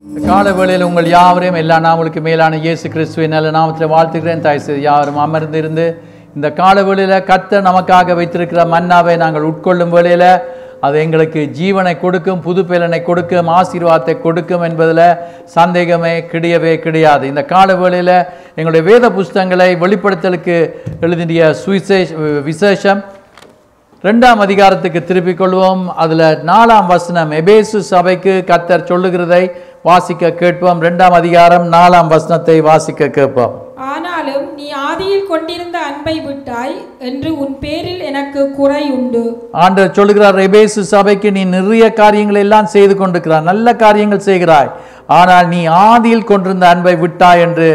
கால வேளையில் உங்கள் யாவரையும் எல்லா நாமளுக்கு மேலான இயேசு கிறிஸ்துவின் நல்ல நாமத்தில் வாழ்த்துகிறேன். தாய் யாவரும் அமர்ந்திருந்து இந்த கால வேளையில் கர்த்தர் நமக்காக வைத்திருக்கிற மன்னாவை நாங்கள் உட்கொள்ளும் வேளையில் அது எங்களுக்கு ஜீவனை கொடுக்கும், புது பலனை கொடுக்கும், ஆசீர்வாதத்தை கொடுக்கும் என்பதில் சந்தேகமே கிடையாது. இந்த கால வேளையில் எங்களுடைய வேத புஸ்தகங்களை வெளிப்படுத்தலுக்கு எழுதிய விசேஷம் 2ஆம் அதிகாரத்துக்கு திருப்பிக் கொள்வோம். அதில் 4ஆம் வசனம் எபேசு சபைக்கு கர்த்தர் சொல்லுகிறதை வாசிக்க கேட்போம். 2ஆம் அதிகாரம் 4ஆம் வசனத்தை வாசிக்க கேட்போம். ஆனாலும் நீ ஆதியில் கொண்டிருந்த அன்பை விட்டாய் என்று உன் பேரில் எனக்கு குறை உண்டு. ஆண்டவர் சொல்லுகிறார், எபேசு சபைக்கு நீ நிறைய காரியங்கள் எல்லாம் செய்து கொண்டிருக்கிறாய், நல்ல காரியங்கள் செய்கிறாய், ஆனால் நீ ஆதியில் கொண்டிருந்த அன்பை விட்டாய் என்று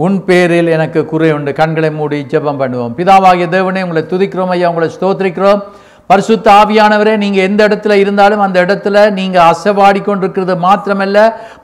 உன் பேரில் எனக்கு குறை உண்டு. கண்களை மூடி ஜெபம் பண்ணுவோம். பிதாவாகிய தேவனே, உங்களை துதிக்கிறோம் ஐயா, உங்களை ஸ்தோத்திரிக்கிறோம். பரிசுத்த ஆவியானவரே, நீங்கள் எந்த இடத்துல இருந்தாலும் அந்த இடத்துல நீங்கள் அசைவாடி கொண்டிருக்கிறது மாத்திரமல்ல,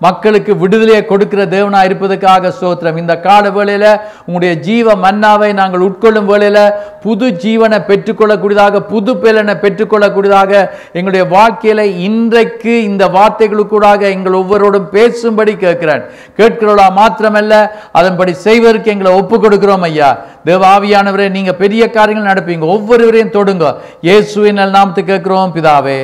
மக்களுக்கு விடுதலையை கொடுக்கிற தேவனாக இருப்பதற்காக ஸ்தோத்திரம். இந்த கால வேளையில் உங்களுடைய ஜீவ மன்னாவை நாங்கள் உட்கொள்ளும் வேளையில் புது ஜீவனை பெற்றுக்கொள்ளக்கூடியதாக, புது பலனை பெற்றுக்கொள்ளக்கூடியதாக எங்களுடைய வாழ்க்கையில் இன்றைக்கு இந்த வார்த்தைகளுக்கூடாக எங்கள் ஒவ்வொருவரோடும் பேசும்படி கேட்கிறேன். கேட்கிறோளா மாத்திரமல்ல, அதன்படி செய்வதற்கு எங்களை ஒப்பு கொடுக்கிறோம் ஐயா. தேவ ஆவியானவரே, நீங்கள் பெரிய காரியங்கள் நடப்பீங்க, ஒவ்வொருவரையும் தொடுங்க. இயேசுவின் நாமத்துக்கு கேட்கிறோம் பிதாவே,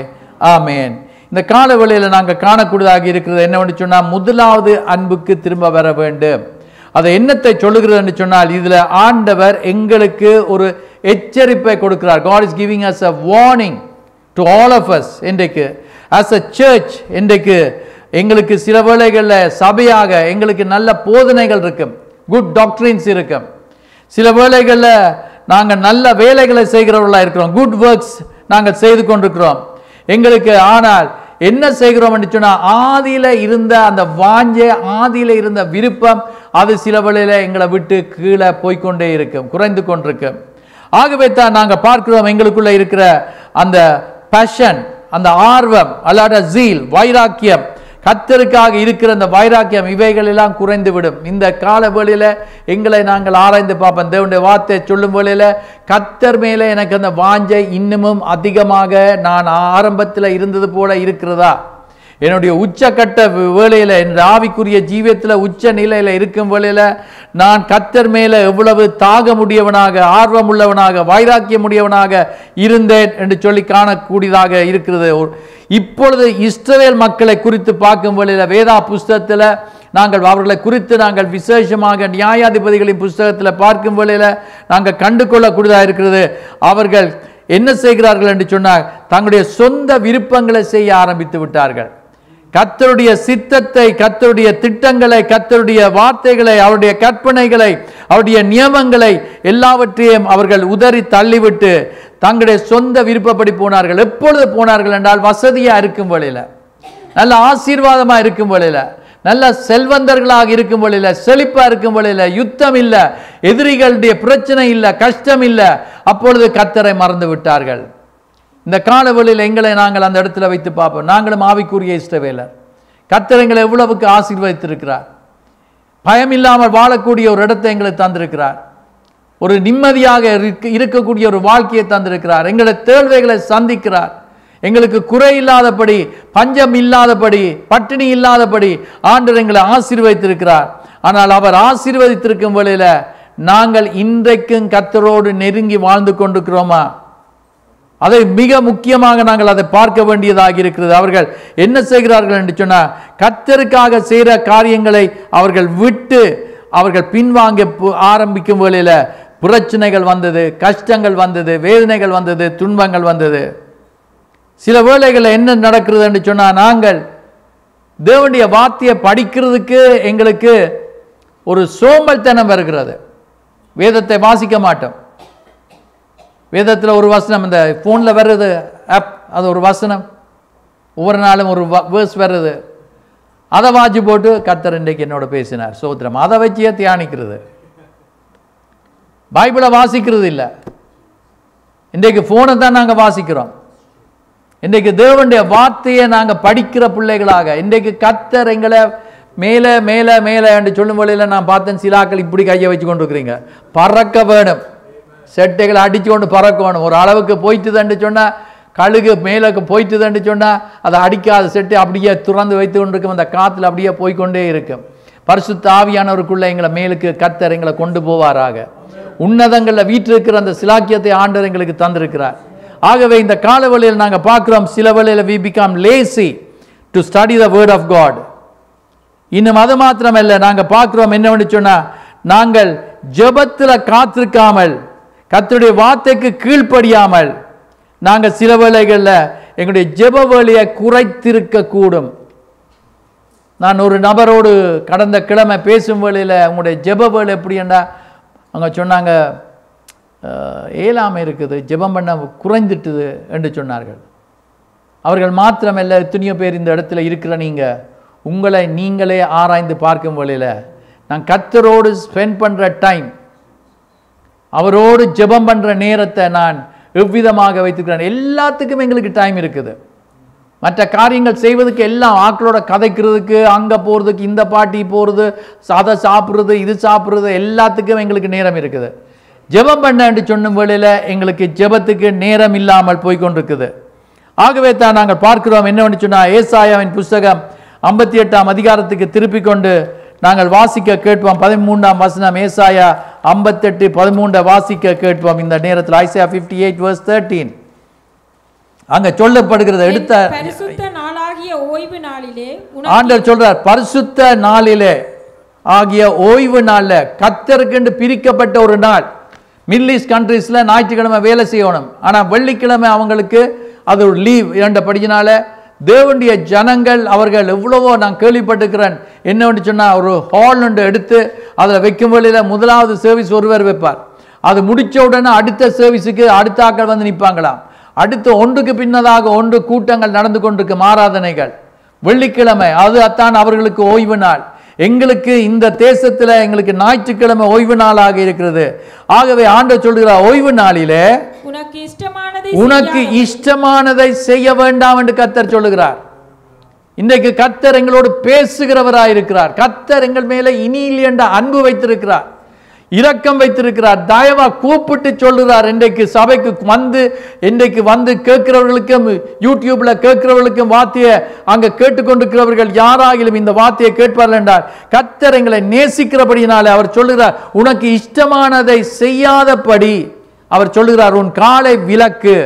ஆமேன். இந்த கால வேளையில் நாங்கள் காணக்கூடியதாக இருக்கிறது என்னவென்று சொன்னால், முதலாவது அன்புக்கு திரும்ப வர வேண்டும். அதை என்னத்தை சொல்லுகிறது என்று சொன்னால், இதில் ஆண்டவர் எங்களுக்கு ஒரு எச்சரிப்பை கொடுக்கிறார். God is giving us a warning to all of us. இன்றைக்கு as a church இன்றைக்கு எங்களுக்கு சில வேளைகளில் சபையாக எங்களுக்கு நல்ல போதனைகள் இருக்கும், குட் டாக்டரின்ஸ் இருக்கும். சில வேளைகளில் நாங்கள் நல்ல வேலைகளை செய்கிறவர்களாக இருக்கிறோம், குட் ஒர்க்ஸ் நாங்கள் செய்து கொண்டிருக்கிறோம் எங்களுக்கு. ஆனால் என்ன செய்கிறோம் என்று சொன்னால், ஆதியில் இருந்த அந்த வாஞ்சை, ஆதியில் இருந்த விருப்பம், அது சில வேளையில் எங்களை விட்டு கீழே போய்கொண்டே இருக்கும், குறைந்து கொண்டிருக்கும். ஆகவே தான் நாங்கள் பார்க்கிறோம், எங்களுக்குள்ள இருக்கிற அந்த பேஷன், அந்த ஆர்வம், அல்லாத ஜீல், வைராக்கியம், கர்த்தருக்காக இருக்கிற அந்த வைராக்கியம், இவைகள் எல்லாம் குறைந்து விடும். இந்த கால வேளையில எங்களை நாங்கள் ஆராய்ந்து பார்ப்போம். தேவனுடைய வார்த்தை சொல்லும் வேளையில கர்த்தர் மேலே எனக்கு அந்த வாஞ்சை இன்னமும் அதிகமாக நான் ஆரம்பத்தில் இருந்தது போல இருக்கிறதா? என்னுடைய உச்சக்கட்ட வேளையில், என் ஆவிக்குரிய ஜீவியத்தில் உச்ச நிலையில் இருக்கும் வேளையில் நான் கர்த்தர் மேலே எவ்வளவு தாகமுடையவனாக, ஆர்வமுள்ளவனாக, வைராக்கியமுடையவனாக இருந்தேன் என்று சொல்லி காணக்கூடியதாக இருக்கிறது. இப்பொழுது இஸ்ரவேல் மக்களை குறித்து பார்க்கும் வேளையில் வேதா புஸ்தகத்தில் நாங்கள் அவர்களை குறித்து நாங்கள் விசேஷமாக நியாயாதிபதிகளின் புஸ்தகத்தில் பார்க்கும் வேளையில் நாங்கள் கண்டு கொள்ளக்கூடியதாக இருக்கிறது. அவர்கள் என்ன செய்கிறார்கள் என்று சொன்னால், தங்களுடைய சொந்த விருப்பங்களை செய்ய ஆரம்பித்து விட்டார்கள். கர்த்தருடைய சித்தத்தை, கர்த்தருடைய திட்டங்களை, கர்த்தருடைய வார்த்தைகளை, அவருடைய கற்பனைகளை, அவருடைய நியமங்களை எல்லாவற்றையும் அவர்கள் உதறி தள்ளிவிட்டு தங்களுடைய சொந்த விருப்பப்படி போனார்கள். எப்பொழுது போனார்கள் என்றால், வசதியா இருக்கும் வேளையில, நல்ல ஆசீர்வாதமா இருக்கும் வேளையில, நல்ல செல்வந்தர்களாக இருக்கும் வேளையில, செழிப்பா இருக்கும் வேளையில, யுத்தம் இல்ல, எதிரிகளுடைய பிரச்சனை இல்ல, கஷ்டம் இல்ல, அப்பொழுது கர்த்தரை மறந்து விட்டார்கள். இந்த கால வேளையில் எங்களை நாங்கள் அந்த இடத்துல வைத்து பார்ப்போம். நாங்களும் ஆவிக்குரிய இஸ்ரவேலர். கர்த்தர் எங்களை எவ்வளவுக்கு ஆசீர்வதித்திருக்கிறார். பயம் இல்லாமல் வாழக்கூடிய ஒரு இடத்தை எங்களுக்கு தந்திருக்கிறார். ஒரு நிம்மதியாக இருக்கக்கூடிய ஒரு வாழ்க்கையை தந்திருக்கிறார். எங்களுடைய தேவைகளை சந்திக்கிறார். எங்களுக்கு குறை இல்லாதபடி, பஞ்சம் இல்லாதபடி, பட்டினி இல்லாதபடி ஆண்டவர் எங்களை ஆசீர்வதித்திருக்கிறார். ஆனால் அவர் ஆசீர்வதித்திருக்கும் வேளையில நாங்கள் இன்றைக்கும் கர்த்தரோடு நெருங்கி வாழ்ந்து கொண்டிருக்கிறோமா? அதை மிக முக்கியமாக நாங்கள் அதை பார்க்க வேண்டியதாக இருக்கிறது. அவர்கள் என்ன செய்கிறார்கள் என்று சொன்னால், கர்த்தருக்காக செய்கிற காரியங்களை அவர்கள் விட்டு அவர்கள் பின்வாங்க ஆரம்பிக்கும் வேளையில பிரச்சனைகள் வந்தது, கஷ்டங்கள் வந்தது, வேதனைகள் வந்தது, துன்பங்கள் வந்தது. சில வேளைகளில் என்ன நடக்கிறது என்று சொன்னால், நாங்கள் தேவனுடைய வார்த்தையை படிக்கிறதுக்கு எங்களுக்கு ஒரு சோம்பல்தனம் வருகிறது. வேதத்தை வாசிக்க மாட்டோம். வேதத்தில் ஒரு வசனம், இந்த ஃபோனில் வர்றது ஆப், அது ஒரு வசனம், ஒவ்வொரு நாளும் ஒரு வேர்ஸ் வர்றது, அதை வாட்சி போட்டு கர்த்தர் இன்றைக்கு என்னோட பேசினார், சோத்திரம், அதை வச்சியே தியானிக்கிறது. பைபிளை வாசிக்கிறது இல்லை. இன்றைக்கு ஃபோனை தான் நாங்கள் வாசிக்கிறோம். இன்றைக்கு தேவனுடைய வார்த்தையை நாங்கள் படிக்கிற பிள்ளைகளாக, இன்றைக்கு கர்த்தர் எங்களை மேலே மேலே மேலே என்று சொல்லும் வழியில் நான் பார்த்தேன், சிலாக்கள் இப்படி கையை வச்சு கொண்டு இருக்கிறீங்க. பறக்க வேணும், செட்டைகளை அடித்து கொண்டு பறக்கணும். ஒரு அளவுக்கு போயிட்டுதுன்னு சொன்னால் கழுகு மேலுக்கு போயிட்டுதுன்னு சொன்னால் அதை அடிக்காத செட்டு அப்படியே துறந்து வைத்து கொண்டிருக்கும். அந்த காற்றுல அப்படியே போய்கொண்டே இருக்கும். பரிசுத்த ஆவியானவருக்குள்ள எங்களை மேலுக்கு கர்த்தர் எங்களை கொண்டு போவாராக. உன்னதங்களில் வீற்றிருக்கிற அந்த சிலாக்கியத்தை ஆண்டவர் எங்களுக்கு தந்திருக்கிறார். ஆகவே இந்த காலவெளியில் நாங்கள் பார்க்கிறோம், சில வேளையில் we become lazy to study the word of God. இன்னும் அது மாத்திரமல்ல, நாங்கள் பார்க்கிறோம் என்னவென்று சொன்னால், நாங்கள் ஜெபத்தில் காத்திருக்காமல் கர்த்தருடைய வார்த்தைக்கு கீழ்ப்படியாமல் நாங்கள் சில வேளைகளில் எங்களுடைய ஜெப வேளையை குறைத்திருக்க கூடும். நான் ஒரு நபரோடு கடந்த கிழமை பேசும் வேளையில் உங்களுடைய ஜெப வேலை எப்படின்னா, அவங்க சொன்னாங்க ஏலாமை இருக்குது, ஜெபம் பண்ண குறைந்துட்டுது என்று சொன்னார்கள். அவர்கள் மாத்திரமல்ல, எத்தனையோ பேர் இந்த இடத்துல இருக்கிற நீங்கள் உங்களை நீங்களே ஆராய்ந்து பார்க்கும் வேளையில், நான் கர்த்தரோடு ஸ்பெண்ட் பண்ணுற டைம், அவரோடு ஜெபம் பண்ணுற நேரத்தை நான் எவ்விதமாக வைத்துக்கிறேன். எல்லாத்துக்கும் எங்களுக்கு டைம் இருக்குது. மற்ற காரியங்கள் செய்வதுக்கு எல்லாம் ஆக்களோட கதைக்கிறதுக்கு, அங்கே போகிறதுக்கு, இந்த பாட்டி போகிறது, அதை சாப்பிட்றது, இது சாப்பிட்றது, எல்லாத்துக்கும் எங்களுக்கு நேரம் இருக்குது. ஜெபம் பண்ண என்று சொன்ன வேளையில் எங்களுக்கு ஜெபத்துக்கு நேரம் இல்லாமல் போய்கொண்டிருக்குது. ஆகவே தான் நாங்கள் பார்க்கிறோம் என்னவென்று சொன்னால், ஏசாயாவின் புஸ்தகம் 58ஆம் அதிகாரத்துக்கு திருப்பி கொண்டு நாங்கள் வாசிக்க கேட்போம். 13ஆம் வசனம், ஏசாயா 58:13 வாசிக்க கேட்போம் இந்த நேரத்தில். ஐசாயா 58:13 அங்க சொல்லப்படுகிறது. எடுத்த பரிசுத்த நாளாகிய ஓய்வு நாளிலே ஆண்டவர் சொல்றார், பரிசுத்த நாளிலே ஆகிய ஓய்வு நாள்ல, கர்த்தருக்கு பிரிக்கப்பட்ட ஒரு நாள். மிடில் ஈஸ்ட் கண்ட்ரீஸ்ல ஞாயிற்றுக்கிழமை வேலை செய்யணும், ஆனா வெள்ளிக்கிழமை அவங்களுக்கு அது ஒரு லீவ். இரண்டபடியினால தேவனுடைய ஜனங்கள் அவர்கள் எவ்வளவோ நான் கேள்விப்பட்டிருக்கிறேன். என்னவென்று சொன்னால், ஒரு ஹால் ஒன்று எடுத்து அதில் வைக்கும் வழியில் முதலாவது சர்வீஸ் ஒருவர் வைப்பார். அது முடித்த உடனே அடுத்த சர்வீஸுக்கு அடுத்த ஆட்கள் வந்து நிற்பாங்களாம். அடுத்து ஒன்றுக்கு பின்னதாக ஒன்று கூட்டங்கள் நடந்து கொண்டிருக்கும், ஆராதனைகள். வெள்ளிக்கிழமை அது அத்தான் அவர்களுக்கு ஓய்வு நாள். எங்களுக்கு இந்த தேசத்தில் எங்களுக்கு ஞாயிற்றுக்கிழமை ஓய்வு நாளாக இருக்கிறது. ஆகவே ஆண்டவர் சொல்கிறார், ஓய்வு நாளிலே உனக்கு இஷ்டமானதை செய்ய வேண்டாம் என்று கர்த்தர் சொல்லுகிறார். இன்றைக்கு கர்த்தர் எங்களோடு பேசுகிறவராயிருக்கிறார். கர்த்தர் எங்கள் மேலே இனியில் என்ற அன்பு வைத்திருக்கிறார், இரக்கம் வைத்திருக்கிறார். தயவா கூப்பிட்டு சொல்லுகிறார். இன்றைக்கு சபைக்கு வந்து இன்றைக்கு வந்து கேட்கிறவர்களுக்கும், யூடியூப்ல கேட்கிறவர்களுக்கும், வார்த்தையை அங்க கேட்டுக்கொண்டிருக்கிறவர்கள் யாராகிலும் இந்த வார்த்தையை கேட்பார்கள் என்றால், கர்த்தர் எங்களை நேசிக்கிறபடினாலே அவர் சொல்லுகிறார், உனக்கு இஷ்டமானதை செய்யாதபடி அவர் சொல்லுகிறார், உன் காலை விலக்கு,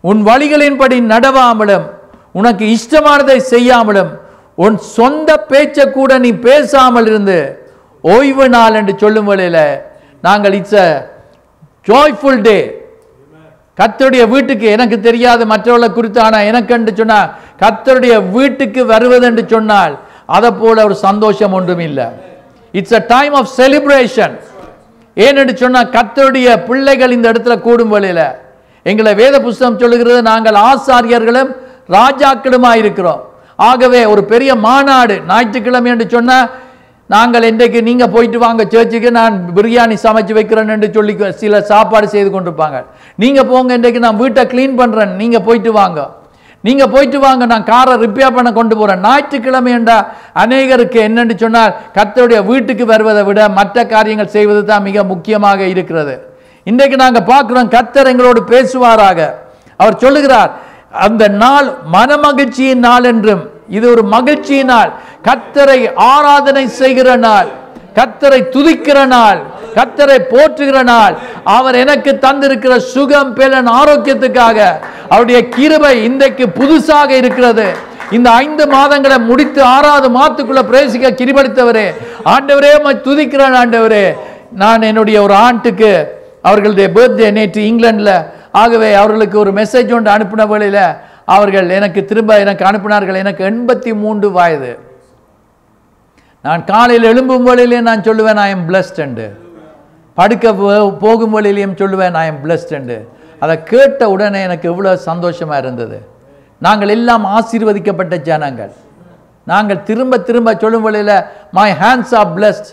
உன் வழிகளின்படி நடவாமலும், உனக்கு இஷ்டமானதை செய்யாமலும், உன் சொந்த பேச்ச கூட நீ பேசாமல் இருந்து ஓய்வு நாள் என்று சொல்லும் வேளையில் நாங்கள் இட்ஸ் a joyful day. கர்த்தருடைய வீட்டுக்கு, எனக்கு தெரியாது மற்றவர்களை குறித்து, ஆனால் எனக்கு என்று சொன்னால் கர்த்தருடைய வீட்டுக்கு வருவது என்று சொன்னால் அதை போல ஒரு சந்தோஷம் ஒன்றும் இல்லை. It's a time of celebration. ஏனென்று சொன்னால் கர்த்தருடைய பிள்ளைகள் இந்த இடத்துல கூடும் வேளையில் எங்களை வேத புஸ்தகம் சொல்லுகிறது, நாங்கள் ஆசாரியர்களும் ராஜாக்களுமாய் இருக்கிறோம். ஆகவே ஒரு பெரிய மாநாடு ஞாயிற்றுக்கிழமை என்று சொன்னால், நாங்கள் இன்றைக்கு நீங்க போயிட்டு வாங்க சர்ச்சுக்கு, நான் பிரியாணி சமைச்சு வைக்கிறேன் என்று சொல்லி சில சாப்பாடு செய்து கொண்டிருப்பாங்க. நீங்க போங்க, இன்றைக்கு நான் வீட்டை கிளீன் பண்றேன், நீங்க போயிட்டு வாங்க, நீங்க போயிட்டு வாங்க, நான் காரை ரிப்பேர் பண்ண கொண்டு போறேன். ஞாயிற்றுக்கிழமை என்ற அநேகருக்கு என்னென்று சொன்னால், கர்த்தருடைய வீட்டுக்கு வருவதை விட மற்ற காரியங்கள் செய்வது தான் மிக முக்கியமாக இருக்கிறது. இன்றைக்கு நாங்கள் பார்க்கிறோம், கர்த்தர் எங்களோடு பேசுவாராக. அவர் சொல்லுகிறார், அந்த நாள் மனமகிழ்ச்சியின் நாள் என்றும், இது ஒரு மகிழ்ச்சியின் நாள், கர்த்தரை ஆராதனை செய்கிற நாள், கர்த்தரை துதிக்கிற நாள், கர்த்தரை போற்றுகிற நாள். அவர் எனக்கு தந்திருக்கிற சுகம் பேலன் ஆரோக்கியத்துக்காக அவருடைய கிருபை இன்றைக்கு புதுசாக இருக்கிறது. இந்த 5 மாதங்களை முடித்து 6வது மாதத்துக்குள்ள பிரவேசிக்க கிருபைத்தவரே, ஆண்டவரே துதிக்கிறேன். ஆண்டவரே, நான் என்னுடைய ஒரு ஆண்டுக்கு அவர்களுடைய பர்த்டே நேற்று இங்கிலாந்துல, ஆகவே அவர்களுக்கு ஒரு மெசேஜ் ஒன்று அனுப்பின வேளையில் அவர்கள் எனக்கு திரும்ப எனக்கு அனுப்பினார்கள். எனக்கு 83 வயது. நான் காலையில் எழும்பும் வேளையிலே நான் சொல்லுவேன் ஐ எம் பிளஸ்ட் என்று, படுக்க போகும் வேளையிலையும் சொல்லுவேன் ஐ எம் பிளஸ்ட் என்று. அதை கேட்ட உடனே எனக்கு எவ்வளோ சந்தோஷமா இருந்தது. நாங்கள் எல்லாம் ஆசீர்வதிக்கப்பட்ட ஜனங்கள். நாங்கள் திரும்ப திரும்ப சொல்லும் வேளையில் my hands are blessed,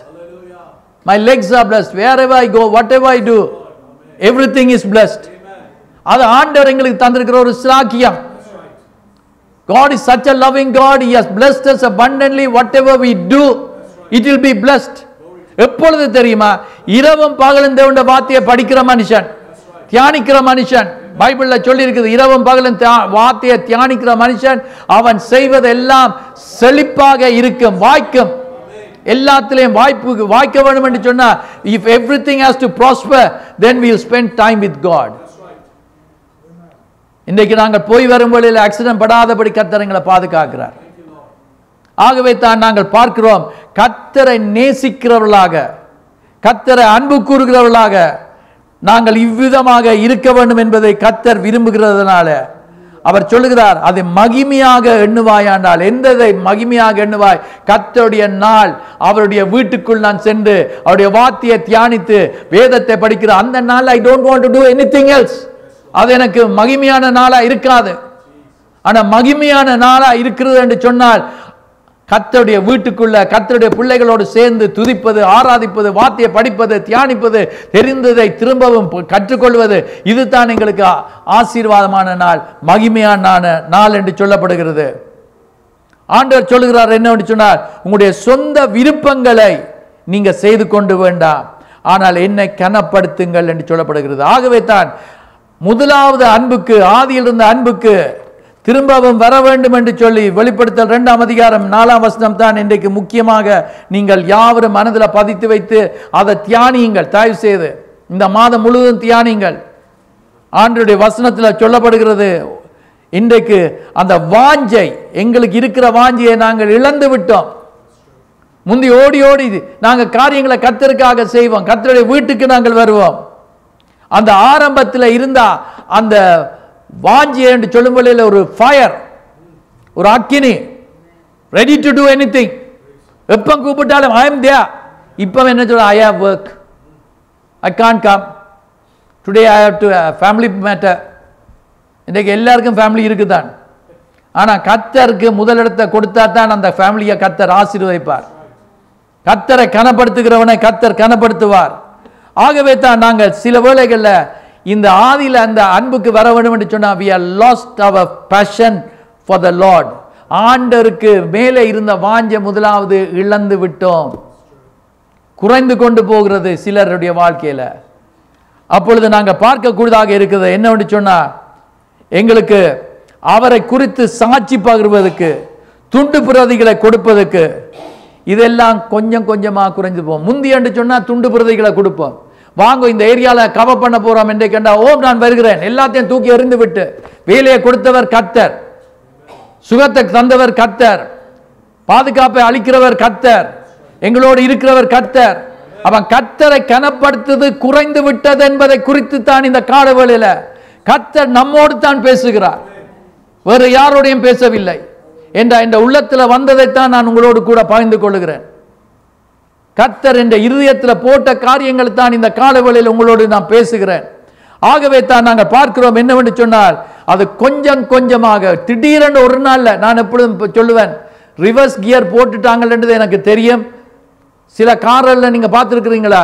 my legs are blessed, wherever I go, whatever I do, everything is blessed. அது ஆண்டவர் எங்களுக்கு தந்திருக்கிற ஒரு ஸ்லாக்கியம். God is such a loving God. He has blessed us abundantly. Whatever we do, it will be blessed. எப்பொழுது தெரியுமா? இரவும் பகலும் தேவனுடைய வார்த்தையை படிக்கிற மனுஷன், தியானிக்கிற மனுஷன், பைபிள்ல சொல்லி இருக்குது, இரவும் பகலும் வார்த்தையை தியானிக்கிற மனுஷன் அவன் செய்வதெல்லாம் செழிப்பாக இருக்கும், வாய்க்கும். எல்லாத்திலையும் வாய்க்க வேண்டும் என்று சொன்னா, if everything has to prosper, then we'll spend time with God. இன்றைக்கு நாங்கள் போய் வரும் வழியில் ஆக்சிடென்ட் படாதபடி கர்த்தர் எங்களை பாதுகாக்கிறார். ஆகவே தான் நாங்கள் பார்க்கிறோம், கர்த்தரை நேசிக்கிறவர்களாக, கர்த்தரை அன்பு கூறுகிறவர்களாக நாங்கள் இவ்விதமாக இருக்க வேண்டும் என்பதை கர்த்தர் விரும்புகிறதுனால அவர் சொல்லுகிறார், அதை மகிமையாக எண்ணுவாயாண்டால். எந்ததை மகிமையாக எண்ணுவாய்? கர்த்தருடைய நாள், அவருடைய வீட்டுக்குள் நான் சென்று அவருடைய வார்த்தையை தியானித்து வேதத்தை படிக்கிற அந்த நாள், I don't want to do anything else. அது எனக்கு மகிமையான நாளா இருக்காது. ஆனா மகிமையான நாளா இருக்கிறது என்று சொன்னால், கர்த்தருடைய வீட்டுக்குள்ள கர்த்தருடைய பிள்ளைகளோடு சேர்ந்து துதிப்பது, ஆராதிப்பது, வார்த்தையை படிப்பது, தியானிப்பது, தெரிந்ததை திரும்பவும் கற்றுக்கொள்வது, இதுதான் எங்களுக்கு ஆசீர்வாதமான நாள், மகிமையான நாள் என்று சொல்லப்படுகிறது. ஆண்டவர் சொல்லுகிறார் என்ன சொன்னார், உங்களுடைய சொந்த விருப்பங்களை நீங்க செய்து கொண்டு வேண்டாம், ஆனால் என்னை கனப்படுத்துங்கள் என்று சொல்லப்படுகிறது. ஆகவே தான் முதலாவது அன்புக்கு, ஆதியில் இருந்த அன்புக்கு திரும்பவும் வர வேண்டும் என்று சொல்லி வெளிப்படுத்தல் 2ஆம் அதிகாரம் 4ஆம் வசனம் தான் இன்றைக்கு முக்கியமாக நீங்கள் யாவரும் மனதில் பதித்து வைத்து அதை தியானியுங்கள். தயவு செய்து இந்த மாதம் முழுவதும் தியானியுங்கள். ஆண்டவருடைய வசனத்தில் சொல்லப்படுகிறது, இன்றைக்கு அந்த வாஞ்சை, எங்களுக்கு இருக்கிற வாஞ்சையை நாங்கள் இழந்து விட்டோம். முந்தி ஓடி ஓடி நாங்கள் காரியங்களை கர்த்தருக்காக செய்வோம், கர்த்தருடைய வீட்டுக்கு நாங்கள் வருவோம். அந்த ஆரம்பத்தில் இருந்தா அந்த வாஞ்சியை என்று சொல்லும் வழியில் ஒரு ஃபயர், ஒரு அக்கினி, ரெடி டு டூ எனிதிங். எப்போ கூப்பிட்டாலும் ஐ எம் தேர். இப்போ என்ன சொல்ற, I have work, I can't come today, I have to family matter. இன்றைக்கு எல்லாருக்கும் ஃபேமிலி இருக்குதான், ஆனால் கர்த்தருக்கு முதலிடத்தை கொடுத்தா தான் அந்த ஃபேமிலியை கர்த்தர் ஆசீர்வதிப்பார். கர்த்தரை கனப்படுத்துகிறவனை கர்த்தர் கனப்படுத்துவார். ஆகவே தான் நாங்கள் சில வேளைகளில் இந்த ஆதியில் அந்த அன்புக்கு வர வேண்டும் என்று சொன்னால், we are lost our passion for the Lord. ஆண்டவருக்கு மேலே இருந்த வாஞ்ச முதலாவது இழந்து விட்டோம், குறைந்து கொண்டு போகிறது சிலருடைய வாழ்க்கையில. அப்பொழுது நாங்கள் பார்க்கக்கூடியதாக இருக்கிறது என்னவென்று சொன்னா, எங்களுக்கு அவரை குறித்து சாட்சி பகிர்வதற்கு, துண்டு பிரதிகளை கொடுப்பதற்கு, இதெல்லாம் கொஞ்சம் கொஞ்சமாக குறைந்து போவோம். முந்தி என்று சொன்னால் துண்டு பிரதிகளை கொடுப்போம், வாங்க இந்த ஏரியாவில் கவர் பண்ண போறோம் என்று கண்டா, ஓம் நான் வருகிறேன், எல்லாத்தையும் தூக்கி எறிந்து விட்டு. வேலையை கொடுத்தவர் கர்த்தர், சுகத்தை தந்தவர் கர்த்தர், பாதுகாப்பை அளிக்கிறவர் கர்த்தர், எங்களோடு இருக்கிறவர் கர்த்தர். அவன் கர்த்தரை கனப்படுத்துவது குறைந்து விட்டது என்பதை குறித்து தான் இந்த காலவேளையில கர்த்தர் நம்மோடு தான் பேசுகிறார், வேறு யாரோடையும் பேசவில்லை என்ற இந்த உள்ளத்தில் வந்ததைத்தான் நான் உங்களோடு கூட பகிர்ந்து கொள்கிறேன். கர்த்தர் என்ற இருதயத்தில் போட்ட காரியங்கள் தான் இந்த காலவேளையில் உங்களோடு நான் பேசுகிறேன். ஆகவே தான் நாங்கள் பார்க்கிறோம் என்னவென்று சொன்னால், அது கொஞ்சம் கொஞ்சமாக, திடீரென்று ஒரு நாள்ல, நான் எப்பொழுதும் சொல்லுவேன், ரிவர்ஸ் கியர் போட்டுட்டாங்கன்றது எனக்கு தெரியும். சில காரில் நீங்க பார்த்துருக்கிறீங்களா,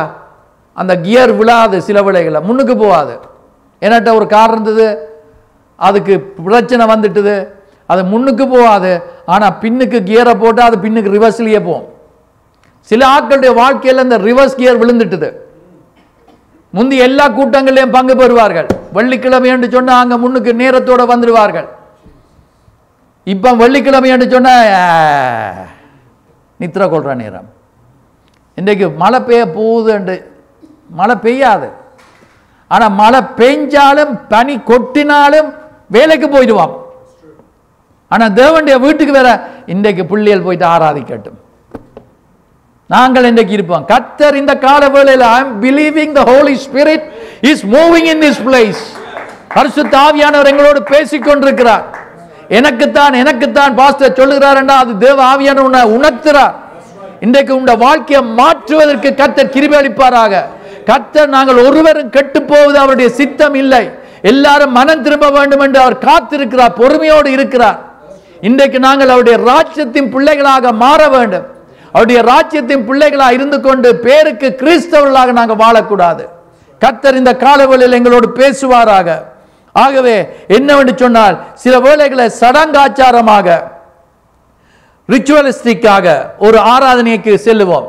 அந்த கியர் விழாது, சில வேளைகளை முன்னுக்கு போகாது. என்கிட்ட ஒரு கார் இருந்தது, அதுக்கு பிரச்சனை வந்துட்டுது, அது முன்னுக்கு போகாது, ஆனா பின்னுக்கு கியரை போட்டால் அது பின்னுக்கு ரிவர்ஸ்லயே போகும். சில ஆட்களுடைய வாழ்க்கையில் இந்த ரிவர்ஸ் கியர் விழுந்துட்டுது. முந்தி எல்லா கூட்டங்களையும் பங்கு பெறுவார்கள், வெள்ளிக்கிழமை என்று சொன்னா அங்க முன்னுக்கு நேரத்தோட வந்துடுவார்கள். இப்ப வெள்ளிக்கிழமை என்று சொன்ன நித்திர கொள்ற நேரம். இன்றைக்கு மழை பெய்ய போகுது என்று, மழை பெய்யாது, ஆனா மழை பெஞ்சாலும் பனி கொட்டினாலும் வேலைக்கு போயிடுவான். ஆனா தேவனுடைய வீட்டுக்கு வேற இன்றைக்கு பிள்ளைகள் போயிட்டு ஆராதிக்கட்டும், நாங்கள் இன்றைக்கு இருப்போம். கர்த்தர் இந்த கால வேளையில், I am believing the Holy Spirit is moving in this place. பரிசுத்த ஆவியானவர் எங்களோடு பேசிக் கொண்டிருக்கிறார். எனக்குத்தான் பாஸ்டர் சொல்லுகிறார் என்றால் அது தேவ ஆவியானவர் உணர்த்துறார். இன்றைக்கு உங்களுடைய வாழ்க்கையை மாற்றுவதற்கு கர்த்தர் கிருபை அளிப்பாராக. கர்த்தர் நாங்கள் ஒருவரும் கெட்டு போவது அவருடைய சித்தம் இல்லை, எல்லாரும் மனம் திரும்ப வேண்டும் என்று அவர் காத்திருக்கிறார், பொறுமையோடு இருக்கிறார். இன்றைக்கு நாங்கள் அவருடைய ராஜ்யத்தின் பிள்ளைகளாக மாற வேண்டும். அவருடைய ராஜ்யத்தின் பிள்ளைகளாக இருந்து கொண்டு பேருக்கு கிறிஸ்தவர்களாக நாங்கள் வாழக்கூடாது. கர்த்தர் இந்த காலவெளியில் எங்களோடு பேசுவாராக. ஆகவே என்னவென்று சொன்னால், சில வேளைகளை சடங்காச்சாரமாக, ரிச்சுவலிஸ்டிக்காக ஒரு ஆராதனைக்கு செல்லுவோம்,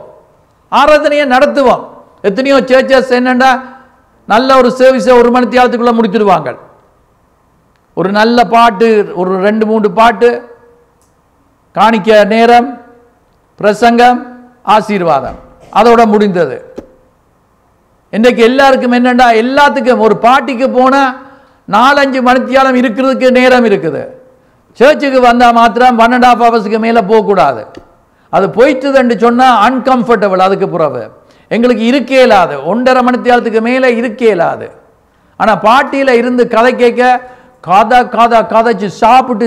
ஆராதனையை நடத்துவோம். எத்தனையோ சர்ச்சஸ் என்னண்டா நல்ல ஒரு சர்வீஸை 1 மணி நேரத்துக்குள்ள முடித்துடுவாங்க. ஒரு நல்ல பாட்டு, ஒரு 2-3 பாட்டு, காணிக்க நேரம், பிரசங்கம், ஆசீர்வாதம், அதோட முடிந்தது. இன்றைக்கு எல்லாருக்கும் என்னண்டா, எல்லாத்துக்கும் ஒரு பாட்டிக்கு போனா 4-5 மணித்தியாலம் இருக்கிறதுக்கு நேரம் இருக்குது. சர்ச்சுக்கு வந்தா மாத்திரம் 1.5 ஹவர்ஸ்க்கு மேல போகக்கூடாது. அது போயிட்டுதுன்னு சொன்னா அன்கம்ஃபர்டபுள். அதுக்கு பிறகு எங்களுக்கு இருக்கே இல்லாது, 1.5 மணித்தியாலத்துக்கு மேல இருக்கே இல்லாது. ஆனா பாட்டியில இருந்து கதை கேட்க கதைச்சு சாப்பிட்டு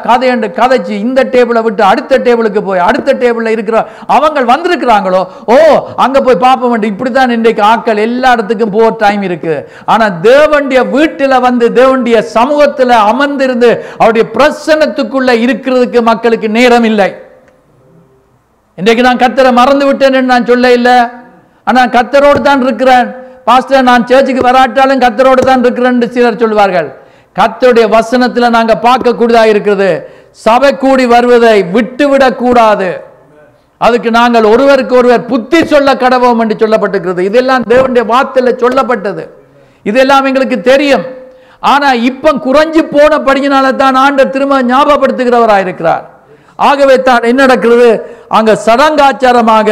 கதை என்று கதைச்சு இந்த டேபிளை விட்டு அடுத்த டேபிளுக்கு போய் அடுத்த டேபிள்ல இருக்கிற அவங்க வந்திருக்கிறாங்களோ, ஓ அங்க போய் பார்ப்போம். இப்படித்தான் இன்றைக்கு ஆட்கள் எல்லா இடத்துக்கும் போற டைம் இருக்கு. ஆனா தேவனுடைய வீட்டில வந்து தேவனுடைய சமூகத்துல அமர்ந்திருந்து அவருடைய பிரசன்னத்துக்குள்ள இருக்கிறதுக்கு மக்களுக்கு நேரம் இல்லை. இன்றைக்கு நான் கர்த்தரை மறந்து விட்டேன்னு நான் சொல்ல இல்லை. ஆனா கர்த்தரோடு தான் இருக்கிறேன் பாஸ்டர், நான் சர்ச்சுக்கு வராட்டாலும் கர்த்தரோடு தான் இருக்கிறேன் சிலர் சொல்வார்கள். கர்த்தருடைய வசனத்துல நாங்க பார்க்க கூடியதா இருக்கிறது, சபை கூடி வருவதை விட்டுவிடக் கூடாது. அதுக்கு நாங்கள் ஒருவருக்கு ஒருவர் புத்தி சொல்ல கடவோம் என்று சொல்லப்பட்டிருக்கிறது. இதெல்லாம் தேவனுடைய வார்த்தையில சொல்லப்பட்டது. இதெல்லாம் எங்களுக்கு தெரியும். ஆனா இப்ப குறைஞ்சு போனபடியினால தான் ஆண்டவர் திரும்ப ஞாபகப்படுத்துகிறவராயிருக்கிறார். ஆகவே தான் என்ன நடக்கிறது, அங்க சடங்காச்சாரமாக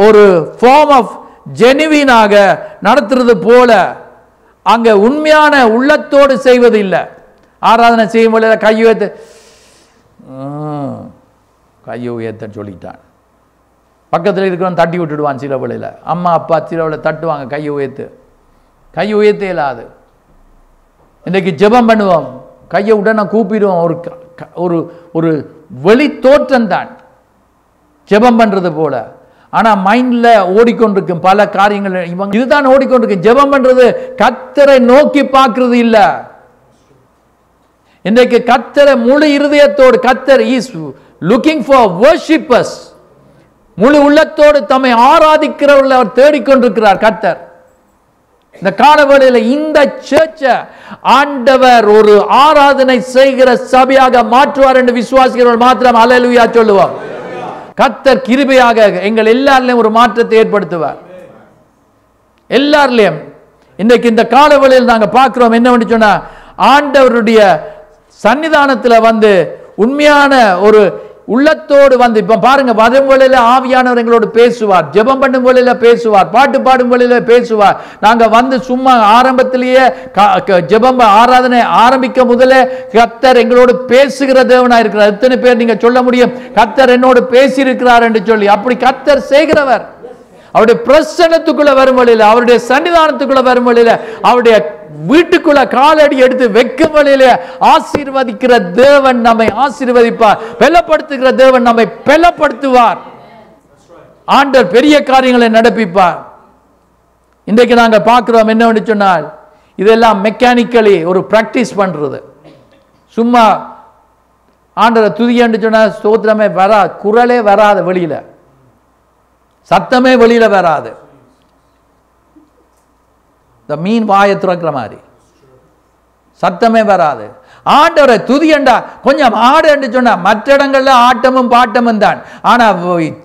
ஒரு ஃபார்ம் ஆஃப் ஜெனுவினாக நடத்துறது போல அங்க உண்மையான உள்ளத்தோடு செய்வது இல்லை. ஆராதனை செய்யும் பொழுது கையை உயர்த்த சொல்லிட்டான். பக்கத்தில் இருக்கிறவன் தட்டி விட்டுடுவான். சில வேளையில் அம்மா அப்பா சில வேளை தட்டுவாங்க, கையை உயர்த்த இயலாது. இன்றைக்கு ஜெபம் பண்ணுவோம், கையை உடனே கூப்பிடுவோம். ஒரு ஒரு வெளி தோற்றம் தான் ஜெபம் பண்றது போல. ஆனா மைண்ட்ல ஓடிக்கொண்டிருக்கும் பல காரியங்கள் இவங்க இதுதான் ஓடிக்கொண்டிருக்கும். ஜெபம் பண்றது கர்த்தரை நோக்கி பார்க்கிறது இல்ல. இன்றைக்கு கர்த்தரை முழு இருதயத்தோடு, கர்த்தர் இஸ் லுக்கிங் ஃபார் வர்ஷிப்பர்ஸ், முழு உள்ளத்தோடு தம்மை ஆராதிக்கிறவர்களை அவர் தேடிக்கொண்டிருக்கிறார் கர்த்தர். இந்த காலவேளையில இந்த சர்ச்சை ஆண்டவர் ஒரு ஆராதனை செய்கிற சபையாக மாற்றுவார் என்று விசுவாசிக்கிறவர்கள் மாத்திரம் அல்லேலூயா சொல்லுவோம். கர்த்தர் கிருபையாக எங்கள் எல்லாரிலும் ஒரு மாற்றத்தை ஏற்படுத்துவார். எல்லாரிலும் இன்றைக்கு இந்த காலவேளையில் நாங்க பார்க்கிறோம் என்னவென்று சொன்னா, ஆண்டவருடைய சன்னிதானத்துல வந்து உண்மையான ஒரு உள்ளத்தோடு வந்து இப்ப பாருங்க, வரும் வேளையில ஆவியானவர் எங்களோடு பேசுவார், ஜெபம் பண்ணும் வேளையில பேசுவார், பாட்டு பாடும் வேளையில பேசுவார். நாங்க வந்து சும்மா ஆரம்பத்திலேயே ஜெபம் ஆராதனை ஆரம்பிக்க முதலே கர்த்தர் எங்களோடு பேசுகிற தேவனா இருக்கிறார். எத்தனை பேர் நீங்க சொல்ல முடியும் கர்த்தர் என்னோடு பேசி இருக்கிறார் என்று சொல்லி? அப்படி கர்த்தர் செய்கிறவர். அவருடைய பிரசன்னத்துக்குள்ள வரும் வழியில, அவருடைய சன்னிதானத்துக்குள்ள வரும் வழியில, அவருடைய வீட்டுக்குள்ள காலடி எடுத்து வைக்கும் வழியில ஆசீர்வதிக்கிற தேவன் நம்மை ஆசீர்வதிப்பார். பெலப்படுத்துகிற தேவன் நம்மை பெலப்படுத்துவார். ஆண்டவர் பெரிய காரியங்களை நடப்பிப்பார். இன்றைக்கு நாங்க பார்க்கிறோம் என்னவென்று சொன்னால், இதெல்லாம் மெக்கானிக்கலி ஒரு பிராக்டிஸ் பண்றது. சும்மா ஆண்டவரை துதின்னு சொன்னா ஸ்தோத்திரமே வராது, குரலே வராது, வெளியில சத்தமே வெளியில வராது. இந்த மீன் வாயை துறக்கிற மாதிரி சத்தமே வராது. ஆண்டவரை துதியண்டா கொஞ்சம் ஆடு என்று சொன்னா மற்ற இடங்கள்ல ஆட்டமும் பாட்டமும் தான். ஆனா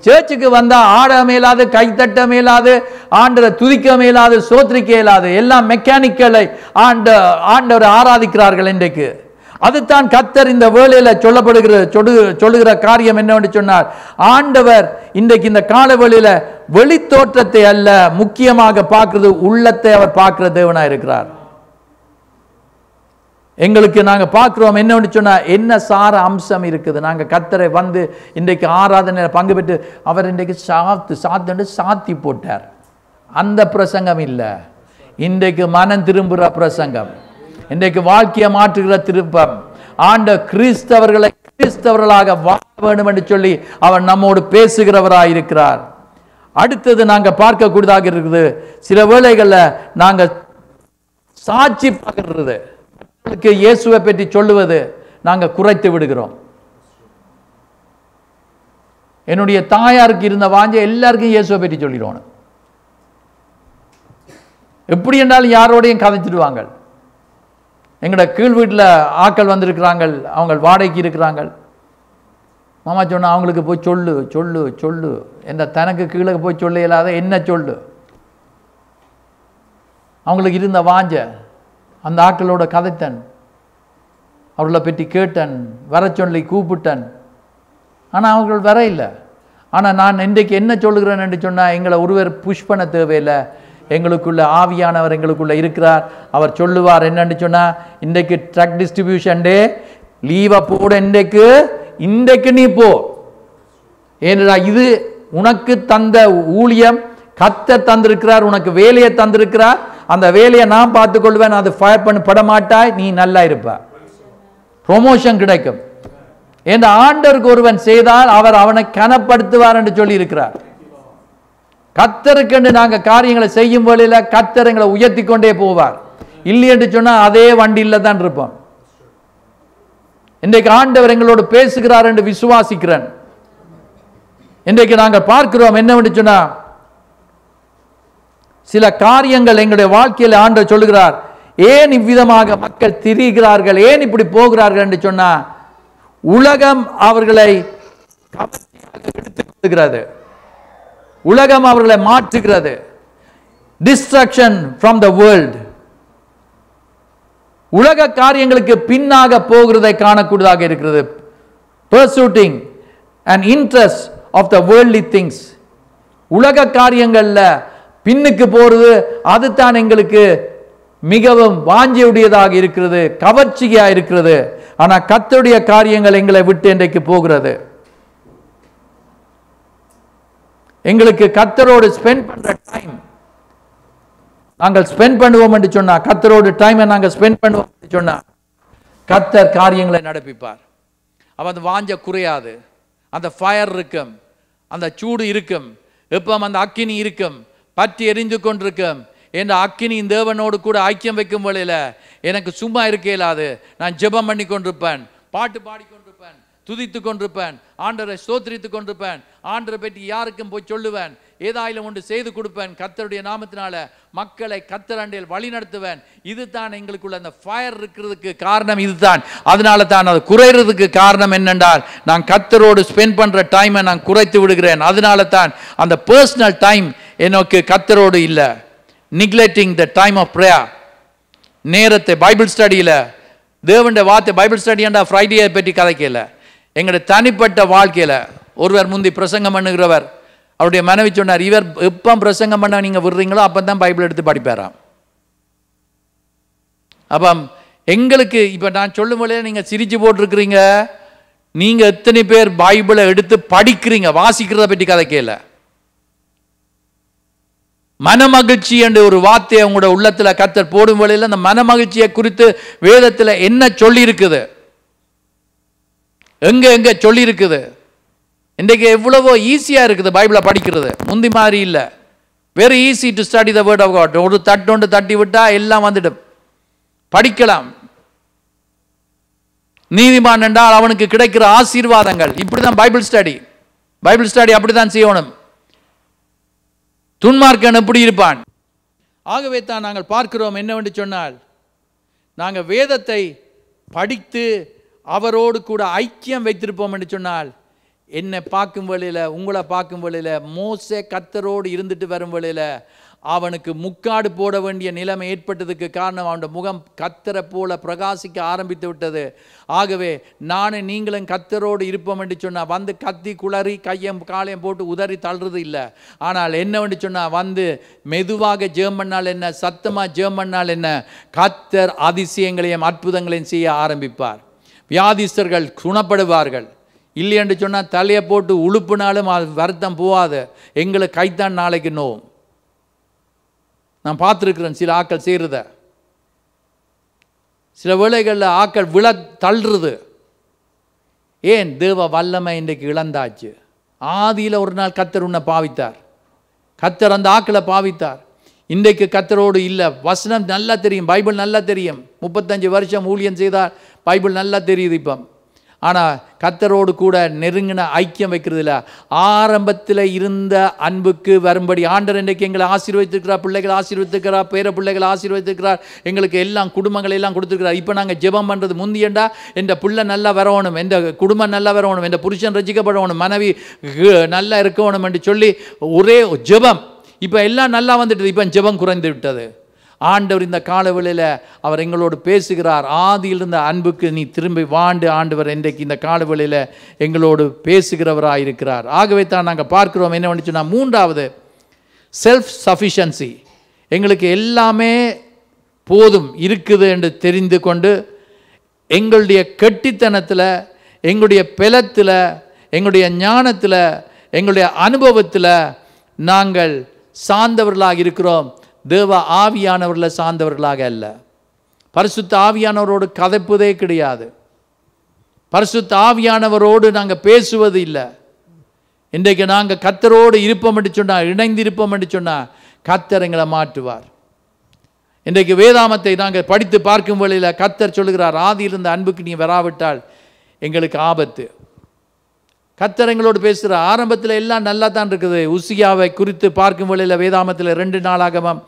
சர்ச்சுக்கு வந்தா ஆட மேலாது, கைத்தட்ட மேலாது, ஆண்டவரை துதிக்க மேலாது, சோத்திரிக்க இயலாது. எல்லாம் மெக்கானிக்கலை ஆண்டவரை ஆராதிக்கிறார்கள் இன்றைக்கு. அதுதான் கர்த்தர் இந்த வேளையில சொல்லுகிற காரியம் என்னவென்று சொன்னார், ஆண்டவர் இன்றைக்கு இந்த கால வேளையில வெளி தோற்றத்தை அல்ல முக்கியமாக பார்க்கிறது, உள்ளத்தை அவர் பார்க்கிற தேவனா இருக்கிறார். எங்களுக்கு நாங்க பார்க்கிறோம் என்னவென்று சொன்னா, என்ன சார அம்சம் இருக்குது. நாங்க கர்த்தரை வந்து இன்றைக்கு ஆராதனையில பங்கு பெற்று அவர் இன்றைக்கு சாத்தி போட்டார். அந்த பிரசங்கம் இல்ல. இன்றைக்கு மனம் திரும்புகிற பிரசங்கம், இன்றைக்கு வாழ்க்கையை மாற்றுகிற திருப்பம். ஆண்ட கிறிஸ்தவர்களை கிறிஸ்தவர்களாக வாழ வேண்டும் என்று சொல்லி அவர் நம்மோடு பேசுகிறவராயிருக்கிறார். அடுத்தது நாங்க பார்க்கக்கூடியதாக இருக்குது, சில வேளைகள்ல நாங்க சாட்சி பார்க்கிறது, இயேசுவை பற்றி சொல்லுவது நாங்க குறைத்து விடுகிறோம். என்னுடைய தாயாருக்கு இருந்த வாஞ்ச எல்லாருக்கும் இயேசுவை பற்றி சொல்லிடுவோம். எப்படி என்றாலும் யாரோடையும் கதைச்சிடுவாங்க. எங்கட கீழ் வீட்டில் ஆக்கள் வந்திருக்கிறாங்க, அவங்க வாடகைக்கு இருக்கிறாங்க. மாமா சொன்னா அவங்களுக்கு போய் சொல்லு சொல்லு சொல்லு, என்ற தனக்கு கீழே போய் சொல்ல இயலாத என்ன சொல்லு. அவங்களுக்கு இருந்த வாஞ்ச அந்த ஆக்களோட கதைத்தன், அவர்களை பற்றி கேட்டன், வர சொல்லி கூப்பிட்டன். ஆனால் அவர்கள் வர இல்லை. ஆனால் நான் இன்றைக்கு என்ன சொல்லுகிறேன் என்று சொன்னால், எங்களை ஒருவர் புஷ் பண்ண தேவையில்லை. எங்களுக்குள்ள ஆவியானவர் எங்களுக்குள்ள இருக்கிறார். அவர் சொல்லுவார் என்னன்னு சொன்னால், இன்றைக்கு ட்ரக் டிஸ்ட்ரிபியூஷன் டே, லீவை போட, இன்றைக்கு நீ போ. ஏனடா இது உனக்கு தந்த ஊழியம், கர்த்தர் தந்திருக்கிறார், உனக்கு வேலையை தந்திருக்கிறார். அந்த வேலையை நான் பார்த்துக்கொள்வேன். அது ஃபயர் பண்ணப்பட மாட்டாய், நீ நல்லா இருப்ப, ப்ரொமோஷன் கிடைக்கும். என்ற ஆண்டவருக்கு ஒருவன் செய்தால் அவர் அவனை கனப்படுத்துவார் என்று சொல்லி இருக்கிறார். கர்த்தருக்கு என்று நாங்கள் காரியங்களை செய்யும் வழியில கர்த்தர் எங்களை உயர்த்தி கொண்டே போவார். இல்லை என்று சொன்னால் அதே வண்டியில் தான் இருப்போம். இன்றைக்கு ஆண்டவர் எங்களோடு பேசுகிறார் என்று விசுவாசிக்கிறேன். இன்றைக்கு நாங்கள் பார்க்கிறோம் என்னவென்று சொன்னா, சில காரியங்கள் எங்களுடைய வாழ்க்கையில் ஆண்டவர் சொல்லுகிறார். ஏன் இவ்விதமாக மக்கள் திரிகிறார்கள், ஏன் இப்படி போகிறார்கள் என்று சொன்னா, உலகம் அவர்களை எடுத்துக்கிறது, உலகம் அவர்களை மாற்றுகிறது. Destruction from the world. உலக காரியங்களுக்கு பின்னாக போகிறதை காணக்கூடியதாக இருக்கிறது. pursuing an interest of the worldly things. உலக காரியங்கள்ல பின்னுக்கு போறது, அதுதான் எங்களுக்கு மிகவும் வாஞ்சியுடையதாக இருக்கிறது, கவர்ச்சியா இருக்கிறது. ஆனா கர்த்தருடைய காரியங்கள் எங்களை விட்டு இன்றைக்கு போகிறது. எங்களுக்கு கர்த்தரோடு ஸ்பெண்ட் பண்ற டைம் நாங்கள் ஸ்பெண்ட் பண்ணுவோம் என்று சொன்னா, கர்த்தரோடு டைமை நாங்கள் ஸ்பெண்ட் பண்ணுவோம் என்று சொன்னா, கர்த்தர் காரியங்களை நடப்பிப்பார். அப்ப அந்த வாஞ்ச குறையாது, அந்த ஃபயர் இருக்கும், அந்த சூடு இருக்கும், எப்போ அந்த அக்கினி இருக்கும், பற்றி எரிந்து கொண்டிருக்கும். என்ற அக்கினியின் தேவனோடு கூட ஐக்கியம் வைக்கும் வழியில எனக்கு சும்மா இருக்க இயலாது. நான் ஜெபம் பண்ணி கொண்டிருப்பேன், பாட்டு பாடிக்கொண்டிருப்பேன், துதித்து கொண்டிருப்பேன், ஆண்டவரை ஸ்தோத்திரித்து கொண்டிருப்பேன், ஆண்டவரை பற்றி யாருக்கும் போய் சொல்லுவேன், ஏதாயிலும் ஒன்று செய்து கொடுப்பேன், கர்த்தருடைய நாமத்தினால மக்களை கர்த்தர் அண்டையில் வழி நடத்துவேன். இதுதான் எங்களுக்குள்ள அந்த ஃபயர் இருக்கிறதுக்கு காரணம். இதுதான், அதனால தான் அது குறைகிறதுக்கு காரணம் என்னென்றால், நான் கர்த்தரோடு ஸ்பெண்ட் பண்ற டைமை நான் குறைத்து விடுகிறேன். அதனால தான் அந்த பர்சனல் டைம் எனக்கு கர்த்தரோடு இல்லை. Neglecting the time of prayer. நேரத்தை பைபிள் ஸ்டடியில், தேவனுடைய வார்த்தை பைபிள் ஸ்டடியாண்டா ஃப்ரைடே பற்றி கதைக்கல. எங்களுடைய தனிப்பட்ட வாழ்க்கையில் ஒருவர் முந்தி பிரசங்கம் பண்ணுகிறவர், அவருடைய மனைவி சொன்னார், இவர் எப்போ பிரசங்கம் பண்ண நீங்கள் விடுறீங்களோ அப்போ தான் பைபிள் எடுத்து படிப்பாராம். அப்போ எங்களுக்கு இப்போ நான் சொல்லும் போதே நீங்கள் சிரிச்சு போட்டிருக்கிறீங்க. நீங்கள் எத்தனை பேர் பைபிளை எடுத்து படிக்கிறீங்க, வாசிக்கிறத பற்றி கதைக்கல. மனமகிழ்ச்சி என்ற ஒரு வார்த்தையை உங்களோட உள்ளத்தில் கர்த்தர் போடும் வழியில் அந்த மனமகிழ்ச்சியை குறித்து வேதத்தில் என்ன சொல்லி இருக்குது, எங்க சொல்லி இருக்குது. இன்றைக்கு எவ்வளவோ ஈஸியா இருக்குது பைபிளை படிக்கிறது, முந்தி மாதிரி இல்லை. Very easy to study the word of God. ஒரு தட்டு தட்டி விட்டா எல்லாம் வந்துடும், படிக்கலாம். நீதிமான் என்றால் அவனுக்கு கிடைக்கிற ஆசீர்வாதங்கள். இப்படிதான் பைபிள் ஸ்டடி அப்படித்தான் செய்யணும். துன்மார்க்கன் எப்படி இருப்பான்? ஆகவே தான் நாங்கள் பார்க்கிறோம் என்னவென்று சொன்னால், நாங்கள் வேதத்தை படித்து அவரோடு கூட ஐக்கியம் வைத்திருப்போம் என்று சொன்னால், என்னை பார்க்கும் வழியில், உங்களை பார்க்கும் வழியில், மோசே கர்த்தரோடு இருந்துட்டு வரும் வழியில் அவனுக்கு முக்காடு போட வேண்டிய நிலைமை ஏற்பட்டதுக்கு காரணம் அவனுடைய முகம் கர்த்தரை போல பிரகாசிக்க ஆரம்பித்து விட்டது. ஆகவே நானும் நீங்களும் கர்த்தரோடு இருப்போம் என்று சொன்னால், வந்து கத்தி குளறி கையம் காலையும் போட்டு உதறி தள்ளுறது இல்லை. ஆனால் என்னவென்று சொன்னால், வந்து மெதுவாக ஜெபம் பண்ணால் என்ன, சத்தமாக ஜெபம் பண்ணால் என்ன, கர்த்தர் அதிசயங்களையும் அற்புதங்களையும் செய்ய ஆரம்பிப்பார். வியாதிஸ்தர்கள் குணப்படுவார்கள். இல்லை என்று சொன்னால் தலையை போட்டு உழுப்புனாலும் அது வருத்தம் போகாது. எங்களுக்கு கைத்தான் நாளைக்கு நோவும். நான் பார்த்துருக்கிறேன் சில ஆக்கள் செய்கிறத. சில வேளைகளில் ஆக்கள் விழ தள்ளுறது. ஏன்? தேவ வல்லமை இன்றைக்கு இழந்தாச்சு. ஆதியில் ஒரு நாள் கர்த்தர் உன்னை பாவித்தார், கர்த்தர் அந்த ஆக்களை பாவித்தார். இன்றைக்கு கர்த்தரோடு இல்லை. வசனம் நல்லா தெரியும், பைபிள் நல்லா தெரியும். 35 வருஷம் ஊழியம் செய்தால் பைபிள் நல்லா தெரியுது இப்போ. ஆனால் கர்த்தரோடு கூட நெருங்கின ஐக்கியம் வைக்கிறது இல்லை. ஆரம்பத்தில் இருந்த அன்புக்கு வரும்படி ஆண்டவர் இன்றைக்கு எங்களை ஆசீர்வதித்திருக்கிறார், பிள்ளைகளை ஆசீர்வதித்திருக்கிறார், பேர பிள்ளைகளை ஆசீர்வதித்திருக்கிறார், எங்களுக்கு எல்லாம் குடும்பங்களை எல்லாம் கொடுத்துருக்கிறார். இப்போ நாங்கள் ஜெபம் பண்ணுறது முந்தியண்டா, என் பிள்ளை நல்லா வரணும், என் குடும்பம் நல்லா வரணும், என் புருஷன் ரசிக்கப்படணும், மனைவி நல்லா இருக்கணும் என்று சொல்லி ஒரே ஜெபம். இப்போ எல்லாம் நல்லா வந்துட்டு, இப்போ ஜெபம் குறைந்து விட்டது. ஆண்டவர் இந்த காலவெளியில் அவர் எங்களோடு பேசுகிறார். ஆதியில் இருந்த அன்புக்கு நீ திரும்பி வாண்டு ஆண்டவர் இன்றைக்கு இந்த காலவெளியில் எங்களோடு பேசுகிறவராக இருக்கிறார். ஆகவே தான் நாங்கள் பார்க்கிறோம் என்ன பண்ணி சொன்னால், மூன்றாவது செல்ஃப் சஃபிஷியன்சி. எங்களுக்கு எல்லாமே போதும் இருக்குது என்று தெரிந்து கொண்டு எங்களுடைய கெட்டித்தனத்தில், எங்களுடைய பெலத்தில், எங்களுடைய ஞானத்தில், எங்களுடைய அனுபவத்தில் நாங்கள் சார்ந்தவர்களாக இருக்கிறோம். தேவ ஆவியானவர்களை சார்ந்தவர்களாக அல்ல. பரிசுத்த ஆவியானவரோடு கதைப்பதே கிடையாது. பரிசுத்த ஆவியானவரோடு நாங்கள் பேசுவது இல்லை. இன்றைக்கு நாங்கள் கர்த்தரோடு இருப்போம் என்று சொன்னால், இணைந்து இருப்போம் என்று சொன்னால் கர்த்தர் எங்களை மாற்றுவார். இன்றைக்கு வேதாமத்தை நாங்கள் படித்து பார்க்கும் வழியில் கர்த்தர் சொல்லுகிறார், ஆதியில் இருந்த அன்புக்கு நீ வராவிட்டால் எங்களுக்கு ஆபத்து. கர்த்தர் எங்களோடு பேசுகிற ஆரம்பத்தில் எல்லாம் நல்லா தான் இருக்குது. உசியாவை குறித்து பார்க்கும் வழியில் வேதாமத்தில் 2 நாளாகமம்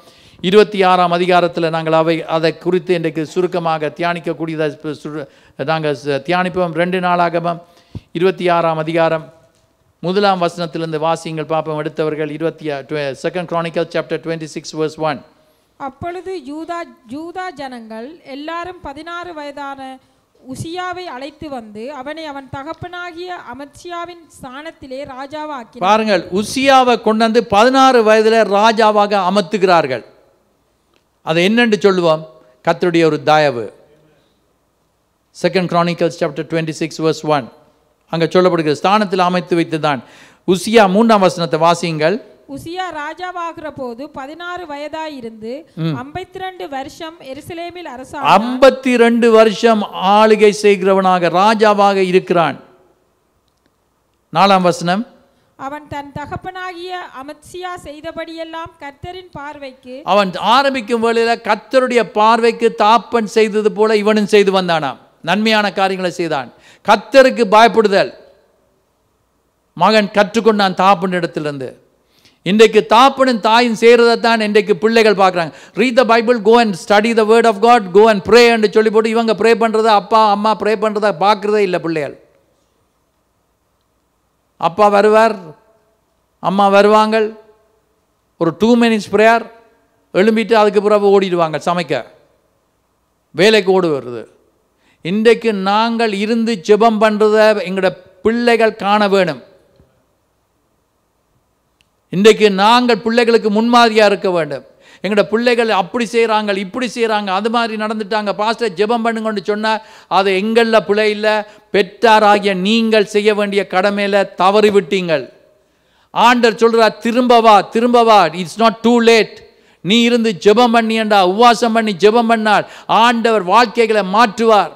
26ஆம் அதிகாரத்தில் நாங்கள் அதை குறித்து இன்றைக்கு சுருக்கமாக தியானிக்கக்கூடியதை நாங்கள் தியானிப்போம். 2 நாளாகமம் 26ஆம் அதிகாரம் 1ஆம் வசனத்திலிருந்து வாசியுங்கள் பார்ப்போம். எடுத்தவர்கள் 2 Chronicles chapter 26 verse 1. அப்பொழுது யூதா ஜனங்கள் எல்லாரும் 16 வயதான உசியாவை அழைத்து வந்து அவனை அவன் தகப்பனாகிய அமத்சியாவின் ஸ்தானத்திலே ராஜாவாக்கினார். பாருங்கள், உசியாவை கொண்டு வந்து 16 வயதில் ராஜாவாக அமர்த்துகிறார்கள். அதை என்னென்று சொல்லுவோம்? கர்த்தருடைய ஒரு தயவு. 2 Chronicles chapter 26 verse 1 அங்கே சொல்லப்படுகிறது. ஸ்தானத்தில் அமைத்து வைத்துதான். உசியா 3ஆம் வசனத்தை வாசியுங்கள். உசியா ராஜாவாகிற போது 16 வயதாயிருந்து 52 வருஷம் எருசலேமில் அரசாண்டான். 52 வருஷம் ஆளுகை செய்கிறவனாக ராஜாவாக இருக்கிறான். 4ஆம் வசனம். அவன் தன் தகப்பனாகிய அமத்சியா செய்தபடியெல்லாம் கர்த்தரின் பார்வைக்கு, அவன் ஆரம்பிக்கும் வேளையில் கர்த்தருடைய பார்வைக்கு தாப்பன் செய்தது போல இவனும் செய்து வந்தானாம். நன்மையான காரியங்களை செய்தான். கர்த்தருக்கு பயப்படுதல் மகன் கற்றுக்கொண்டான் தாப்பன் இடத்திலிருந்து. இன்றைக்கு தாப்பனும் தாயும் செய்கிறதான் இன்றைக்கு பிள்ளைகள் பார்க்குறாங்க. Read the Bible, go and study the word of God, go and pray என்று சொல்லி போட்டு இவங்க ப்ரே பண்ணுறத, அப்பா அம்மா ப்ரே பண்ணுறத பார்க்குறதே இல்லை பிள்ளைகள். அப்பா வருவார், அம்மா வருவாங்க, ஒரு 2 minutes ப்ரேயர், எழும்பிட்டு அதுக்கு பிறகு ஓடிடுவாங்க சமைக்க, வேலைக்கு ஓடி வருது. இன்றைக்கு நாங்கள் இருந்து ஜெபம் பண்ணுறத எங்களோட பிள்ளைகள் காண வேணும். இன்றைக்கு நாங்கள் பிள்ளைகளுக்கு முன்மாதிரியாக இருக்க வேண்டும். எங்களோட பிள்ளைகள் அப்படி செய்கிறாங்க, இப்படி செய்கிறாங்க, அது மாதிரி நடந்துட்டாங்க, பாஸ்டர் ஜெபம் பண்ணுங்கன்னு சொன்னால் அது எங்களில் பிள்ளை இல்லை, பெற்றாராகிய நீங்கள் செய்ய வேண்டிய கடமையில் தவறி விட்டீங்கள். ஆண்டவர் சொல்கிறார், திரும்ப வா, இட்ஸ் நாட் டூ லேட். நீ இருந்து ஜெபம் பண்ணியண்டா, உபவாசம் பண்ணி ஜெபம் பண்ணால் ஆண்டவர் வாழ்க்கைகளை மாற்றுவார்.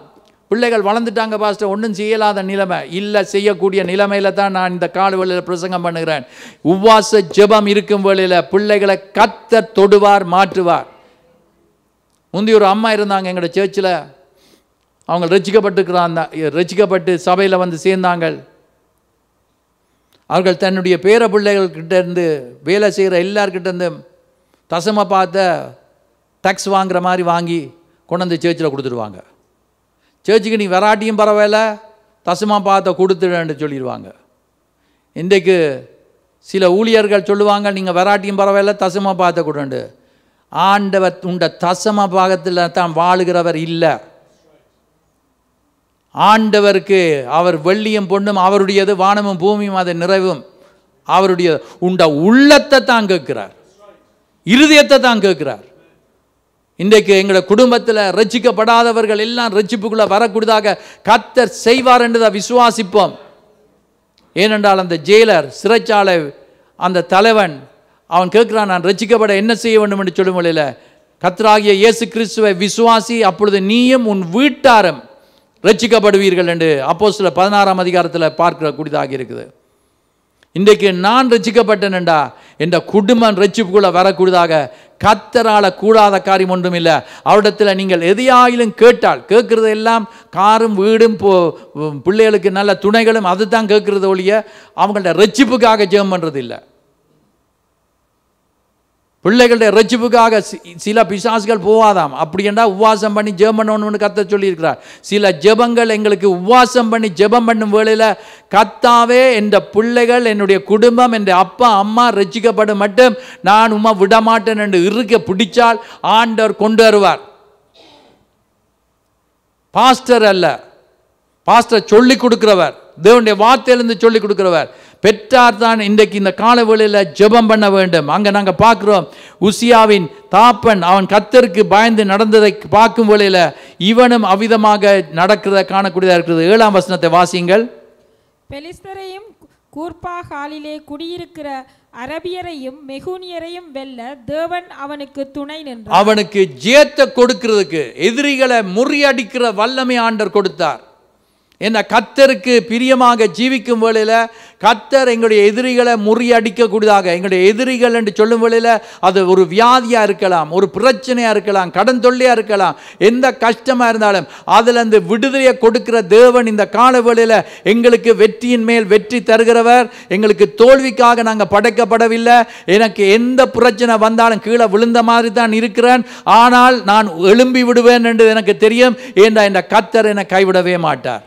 பிள்ளைகள் வளர்ந்துட்டாங்க பாஸ்டர், ஒன்றும் செய்யலாத நிலைமை இல்லை, செய்யக்கூடிய நிலைமையில தான் நான் இந்த காலவெளியில் பிரசங்கம் பண்ணுகிறேன். உபவாச ஜெபம் இருக்கும் வேளையில் பிள்ளைகளை கர்த்தர் தொடுவார், மாற்றுவார். முந்தி ஒரு அம்மா இருந்தாங்க எங்களோட சர்ச்சில். அவங்க ரட்சிக்கப்பட்டு சபையில் வந்து சேர்ந்தாங்க. அவர்கள் தன்னுடைய பேர பிள்ளைகள்கிட்ட இருந்து, வேலை செய்கிற எல்லார்கிட்ட இருந்து தசம பார்த்த டேக்ஸ் வாங்குற மாதிரி வாங்கி கொண்டு வந்து சர்ச்சில் கொடுத்துடுவாங்க. சர்ச்சுக்கு நீ வராட்டியும் பரவாயில்ல, தசமா பார்த்த கொடுத்துடுன்னு சொல்லிடுவாங்க. இன்றைக்கு சில ஊழியர்கள் சொல்லுவாங்க, நீங்கள் வராட்டியும் பரவாயில்ல, தசமா பார்த்த கொடுண்டு. ஆண்டவர் உண்ட தசம பாகத்தில் தான் வாழுகிறவர் இல்லை. ஆண்டவருக்கு அவர் வெள்ளியும் பொண்ணும் அவருடையது, வானமும் பூமியும் அதை நிறைவும் அவருடைய. உண்ட உள்ளத்தை தான் கேட்கிறார், இருதயத்தை தான் கேட்கிறார். இன்றைக்கு எங்களோட குடும்பத்தில் ரட்சிக்கப்படாதவர்கள் எல்லாம் ரட்சிப்புக்குள்ளே வரக்கூடியதாக கர்த்தர் செய்வார் என்று தான் விசுவாசிப்போம். ஏனென்றால் அந்த ஜெயிலர், சிறைச்சாலை அந்த தலைவன், அவன் கேட்குறான், நான் ரட்சிக்கப்பட என்ன செய்ய வேண்டும் என்று சொல்லும் வழியில், கர்த்தராகிய இயேசு கிறிஸ்துவை விசுவாசி, அப்பொழுது நீயும் உன் வீட்டாரும் ரட்சிக்கப்படுவீர்கள் என்று அப்போஸ்தலர் 16ஆம் அதிகாரத்தில் பார்க்கிற கூடியதாக இருக்குது. இன்றைக்கு நான் ரட்சிக்கப்பட்டேன்டா, என்ற குடும்பம் ரட்சிப்புக்குள்ளே வரக்கூடியதாக கர்த்தரால கூடாத காரியம் ஒன்றும் இல்லை. அவரிடத்தில் நீங்கள் எதையாயிலும் கேட்டால், கேட்குறது எல்லாம் காரும் வீடும் பிள்ளைகளுக்கு நல்ல துணைகளும் அது தான் கேட்குறது ஒழிய அவங்கள்ட்ட ரட்சிப்புக்காக ஜெபம் பண்ணுறது இல்லை. பிள்ளைகளுடைய ரட்சிப்புக்காக சில பிசாசுகள் போவாதாம். அப்படி என்றால் உபவாசம் பண்ணி ஜெபம் பண்ணணும்னு கர்த்தர் சொல்லியிருக்கிறார். சில ஜெபங்கள் எங்களுக்கு உபவாசம் பண்ணி ஜெபம் பண்ணும் வேளையில், கர்த்தாவே என்ற பிள்ளைகள், என்னுடைய குடும்பம், என் அப்பா அம்மா ரட்சிக்கப்படும் மட்டும் நான் உம்மை விடமாட்டேன் என்று இருக்க பிடிச்சால் ஆண்டவர் கொண்டு வருவார். பாஸ்டர் அல்ல, பாஸ்டர் சொல்லிக் கொடுக்கிறவர், தேவனுடைய வார்த்தையிலிருந்து சொல்லிக் கொடுக்கிறவர். பெற்றார் தான் இன்றைக்கு இந்த காலவேளையில் ஜெபம் பண்ண வேண்டும். அங்கே நாங்கள் பார்க்குறோம், உசியாவின் தாப்பன் அவன் கர்த்தருக்கு பயந்து நடந்ததை பார்க்கும் வேளையில் இவனும் அவ்விதமாக நடக்கிறத காணக்கூடியதாக இருக்கிறது. 7ஆம் வசனத்தை வாசியுங்கள். பெலிஸ்தரையும் கூர்பாகாலிலே குடியிருக்கிற அரபியரையும் மெகுனியரையும் வெல்ல தேவன் அவனுக்கு துணை நின்றார். அவனுக்கு ஜெயத்தை கொடுக்கிறதுக்கு, எதிரிகளை முறியடிக்கிற வல்லமை ஆண்டவர் கொடுத்தார். என்ன, கர்த்தருக்கு பிரியமாக ஜீவிக்கும் வேளையில் கர்த்தர் எங்களுடைய எதிரிகளை முறியடிக்கக்கூடியதாக, எங்களுடைய எதிரிகள் என்று சொல்லும் வேளையில் அது ஒரு வியாதியாக இருக்கலாம், ஒரு பிரச்சனையாக இருக்கலாம், கடன் தொல்லையாக இருக்கலாம், எந்த கஷ்டமாக இருந்தாலும் அதில் அந்த விடுதலையை கொடுக்கிற தேவன் இந்த கால வேளையில் எங்களுக்கு வெற்றியின் மேல் வெற்றி தருகிறவர். எங்களுக்கு தோல்விக்காக நாங்கள் படைக்கப்படவில்லை. எனக்கு எந்த பிரச்சனை வந்தாலும் கீழே விழுந்த மாதிரி தான் இருக்கிறேன், ஆனால் நான் எழும்பி விடுவேன் என்று எனக்கு தெரியும். ஏன்னா இந்த கர்த்தர் என்னை கைவிடவே மாட்டார்.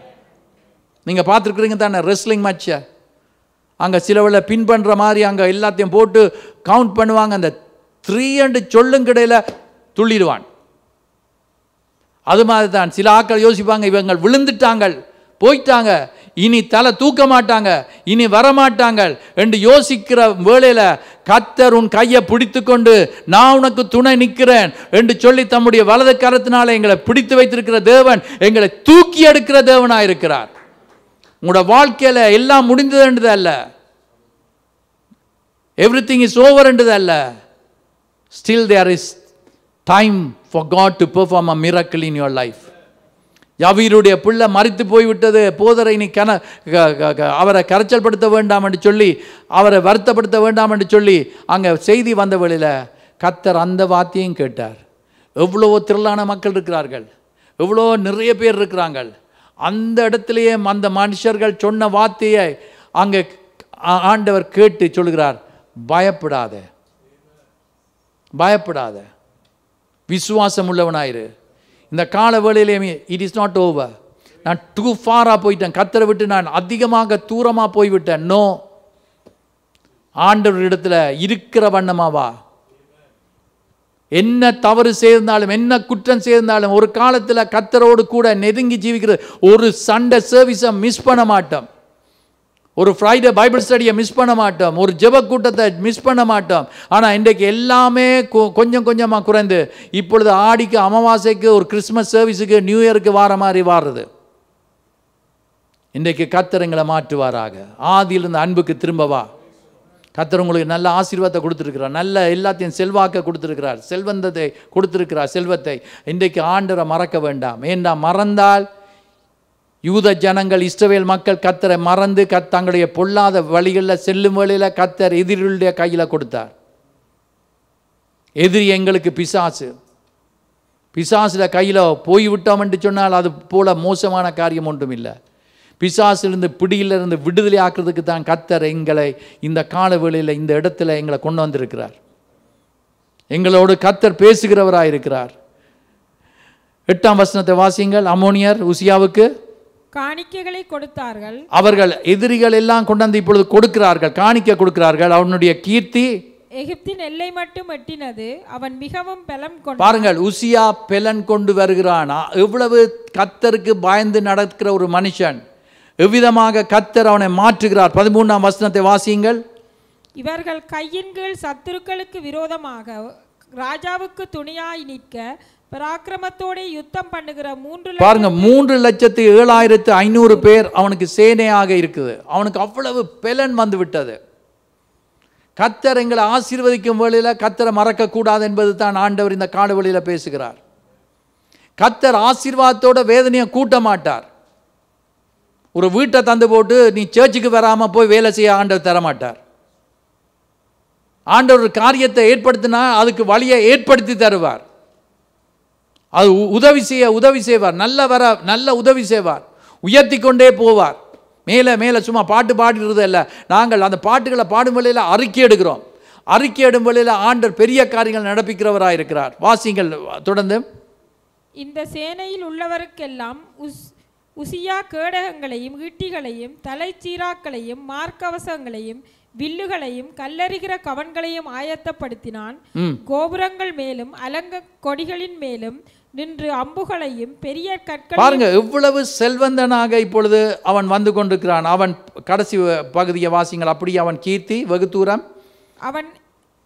நீங்கள் பார்த்துருக்குறீங்க தானே ரெஸ்லிங் மேட்சை, அங்கே சிலவில் பின் பண்ணுற மாதிரி அங்கே எல்லாத்தையும் போட்டு கவுண்ட் பண்ணுவாங்க. அந்த 3 சொல்லுங்கிடையில் துள்ளிடுவான். அது மாதிரி தான் சில ஆட்கள் யோசிப்பாங்க, இவங்க விழுந்துட்டாங்க, போயிட்டாங்க, இனி தலை தூக்க மாட்டாங்க, இனி வரமாட்டாங்க என்று யோசிக்கிற வேளையில் கர்த்தர் உன் கையை பிடித்து கொண்டு நான் உனக்கு துணை நிற்கிறேன் என்று சொல்லி தம்முடைய வலது கரத்தினால எங்களை பிடித்து வைத்திருக்கிற தேவன் எங்களை தூக்கி எடுக்கிற தேவனாக இருக்கிறார். உங்களோட வாழ்க்கையில் எல்லாம் முடிந்ததுன்றது அல்ல, எவ்ரிதிங் இஸ் ஓவர் என்றது அல்ல. Still there is time for God to perform a miracle in your life. யவீருடைய பிள்ளை மரித்து போய்விட்டது, போதரை நீ அவரை கரைச்சல்படுத்த வேண்டாம் என்று சொல்லி, அவரை வருத்தப்படுத்த வேண்டாம் என்று சொல்லி அங்கே செய்தி வந்த வழியில் கர்த்தர் அந்த வார்த்தையும் கேட்டார். எவ்வளோ திரளான மக்கள் இருக்கிறார்கள், எவ்வளோ நிறைய பேர் இருக்கிறாங்க. அந்த இடத்துலையே அந்த மனுஷர்கள் சொன்ன வார்த்தையை அங்கே ஆண்டவர் கேட்டு சொல்கிறார், பயப்படாத, பயப்படாத, விசுவாசம் உள்ளவனாயிரு. இந்த கால வேளையிலேயே இட் இஸ் நாட் ஓவர். நான் டூ ஃபாராக போயிட்டேன், கர்த்தரை விட்டு நான் அதிகமாக தூரமாக போய்விட்டேன். நோ, ஆண்டவர் இடத்துல இருக்கிற வண்ணமாவா. என்ன தவறு செய்திருந்தாலும், என்ன குற்றம் செய்திருந்தாலும், ஒரு காலத்தில் கர்த்தரோடு கூட நெருங்கி ஜீவிக்கிறது. ஒரு சண்டே சர்வீஸை மிஸ் பண்ண மாட்டோம், ஒரு ஃப்ரைடே பைபிள் ஸ்டடியை மிஸ் பண்ண மாட்டோம், ஒரு ஜெப கூட்டத்தை மிஸ் பண்ண மாட்டோம். ஆனால் இன்றைக்கு எல்லாமே கொஞ்சம் கொஞ்சமாக குறைந்து இப்பொழுது ஆடிக்கு, அமாவாசைக்கு, ஒரு கிறிஸ்மஸ் சர்வீஸுக்கு, நியூ இயருக்கு வார மாதிரி வாடுறது. இன்றைக்கு கர்த்தர் எங்களை மாற்றுவாராக. ஆதியில் இருந்த அன்புக்கு திரும்பவா. கர்த்தர் உங்களுக்கு நல்ல ஆசீர்வாதத்தை கொடுத்துருக்கிறார், நல்ல எல்லாத்தையும் செல்வாக்க கொடுத்துருக்கிறார், செல்வந்தத்தை கொடுத்துருக்கிறார், செல்வத்தை. இன்றைக்கு ஆண்டவரை மறக்க வேண்டாம். ஏண்டா மறந்தால் யூத ஜனங்கள், இஸ்ரவேல் மக்கள் கர்த்தரை மறந்து தங்களுடைய பொல்லாத வழிகளில் செல்லும் வழியில் கர்த்தர் எதிரிகளுடைய கையில் கொடுத்தார். எதிரி எங்களுக்கு பிசாசு. பிசாசுல கையில் போய்விட்டோம் என்று சொன்னால் அது போல மோசமான காரியம் ஒன்றும் இல்லை. பிசாசிலிருந்து, பிடியிலிருந்து விடுதலை ஆக்குறதுக்கு தான் கர்த்தர் எங்களை இந்த கால வேளையில் இந்த இடத்துல எங்களை கொண்டு வந்திருக்கிறார். எங்களோடு கர்த்தர் பேசுகிறவராக இருக்கிறார். 8ஆம் வசனத்தை வாசியுங்கள். அம்மோனியர் உசியாவுக்கு காணிக்கைகளை கொடுத்தார்கள். அவர்கள் எதிரிகள் எல்லாம் கொண்டாந்து இப்பொழுது கொடுக்கிறார்கள், காணிக்கை கொடுக்கிறார்கள். அவனுடைய கீர்த்தி எகிப்தின் எல்லை மட்டும் எட்டினது. அவன் மிகவும் பலம் கொண்டு. பாருங்கள், உசியா பெலன் கொண்டு வருகிறான். எவ்வளவு கர்த்தருக்கு பயந்து நடக்கிற ஒரு மனுஷன், எவ்விதமாக கர்த்தர் அவனை மாற்றுகிறார். 13ஆம் வசனத்தை வாசியுங்கள். இவர்கள் கையின் கீழ் சத்துருக்களுக்கு விரோதமாக ராஜாவுக்கு துணையாய் நிற்க பராக்கிரமத்தோட யுத்தம் பண்ணுகிற 3,07,500 பேர் அவனுக்கு சேனையாக இருக்குது. அவனுக்கு அவ்வளவு பெலன் வந்து விட்டது. கர்த்தர் எங்களை ஆசீர்வதிக்கும் வேளையில் கர்த்தரை மறக்க கூடாது என்பது தான் ஆண்டவர் இந்த காலவெளியில் பேசுகிறார். கர்த்தர் ஆசீர்வாதத்தோட வேதனையை கூட்ட மாட்டார். ஒரு வீட்டை தந்து போட்டு நீ சர்ச்சுக்கு வராமல் போய் வேலை செய்ய ஆண்டவர் தரமாட்டார். ஆண்டவர் ஒரு காரியத்தை ஏற்படுத்தினா அதுக்கு வழியை ஏற்படுத்தி தருவார். அது உதவி செய்வார். நல்ல உதவி செய்வார். உயர்த்தி கொண்டே போவார். மேலே மேலே சும்மா பாட்டு பாடுறது இல்லை. நாங்கள் அந்த பாட்டுகளை பாடும் வேளையில் அறிக்கை எடுக்கிறோம். அறிக்கையிடும் வேளையில் ஆண்டவர் பெரிய காரியங்கள் நடப்பிக்கிறவராக இருக்கிறார். வாசிங்கள் தொடர்ந்து. இந்த சேனையில் உள்ளவருக்கெல்லாம் உசியா கேடகங்களையும் ஈட்டிகளையும் தலைச்சீராக்களையும் மார்க்கவசங்களையும் வில்லுகளையும் கல்லறிகிற கவன்களையும் ஆயத்தப்படுத்தினான். கோபுரங்கள் மேலும் அலங்க கொடிகளின் மேலும் நின்று அம்புகளையும் பெரிய கற்கள். பாருங்க எவ்வளவு செல்வந்தனாக இப்பொழுது அவன் வந்து கொண்டிருக்கிறான். அவன் கடைசி பகுதியை வாசிங்கள். அப்படி அவன் கீர்த்தி வெகு தூரம் அவன்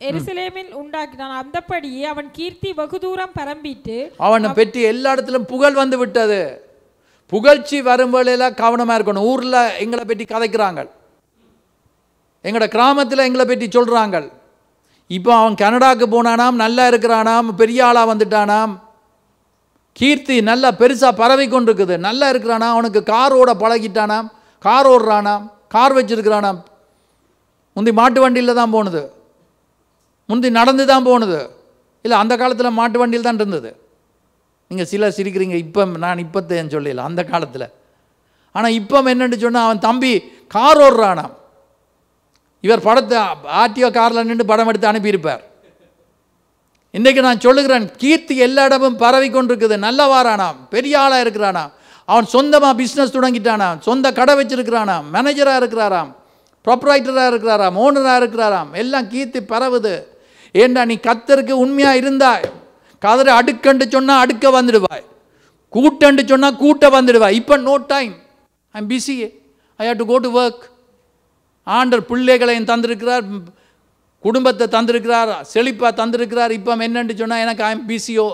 எருசலேமில் உண்டாக்கினான். அந்தபடியே அவன் கீர்த்தி வெகு தூரம் பரம்பிட்டு அவனை பற்றி எல்லா இடத்திலும் புகழ் வந்து விட்டது. புகழ்ச்சி வரும் வேளையில கவனமா இருக்கணும். ஊர்ல எங்களை பற்றி கதைக்கிறாங்க, எங்களோட கிராமத்தில் எங்களை பற்றி சொல்றாங்க. இப்போ அவன் கனடாக்கு போனானாம், நல்லா இருக்கிறானாம், பெரிய ஆளா வந்துட்டானாம், கீர்த்தி நல்லா பெருசா பரவி கொண்டிருக்குது, நல்லா இருக்கிறானா, அவனுக்கு காரோட பழகிட்டானாம், கார் ஓடுறானாம், கார் வச்சிருக்கிறானாம். முந்தி மாட்டு வண்டியில் தான் போனது, முந்தி நடந்து தான் போனது. இல்லை அந்த காலத்தில் மாட்டு வண்டியில் தான் இருந்தது. நீங்கள் சிலர் சிரிக்கிறீங்க, இப்போ நான் இப்போத்தேன்னு சொல்லல, அந்த காலத்தில். ஆனால் இப்போ என்னென்னு சொன்னால் அவன் தம்பி கார் ஓடுறானாம். இவர் படத்தை ஆர்டிஓ காரில் நின்று படம் எடுத்து அனுப்பியிருப்பார். இன்றைக்கு நான் சொல்லுகிறேன், கீர்த்தி எல்லா இடமும் பரவி கொண்டிருக்குது. நல்லவாரானாம், பெரிய ஆளாக இருக்கிறானாம், அவன் சொந்தமாக பிஸ்னஸ் தொடங்கிட்டானாம், சொந்த கடை வச்சிருக்கிறானாம், மேனேஜராக இருக்கிறாராம், ப்ரொப்ரைட்டராக இருக்கிறாராம், ஓனராக இருக்கிறாராம். எல்லாம் கீர்த்தி பரவுது. ஏண்டா நீ கர்த்தருக்கு உண்மையாக இருந்தாய், கதரை அடுக்கண்டு சொன்னால் அடுக்க வந்துடுவாய், கூட்டண்டு சொன்னால் கூட்ட வந்துடுவாய். இப்போ no time, I am busy, I have to go to work. ஆண்டர் பிள்ளைகளையும் தந்திருக்கிறார், குடும்பத்தை தந்திருக்கிறார், செழிப்பாக தந்திருக்கிறார். இப்போ என்னென்னு சொன்னால் எனக்கு I am busy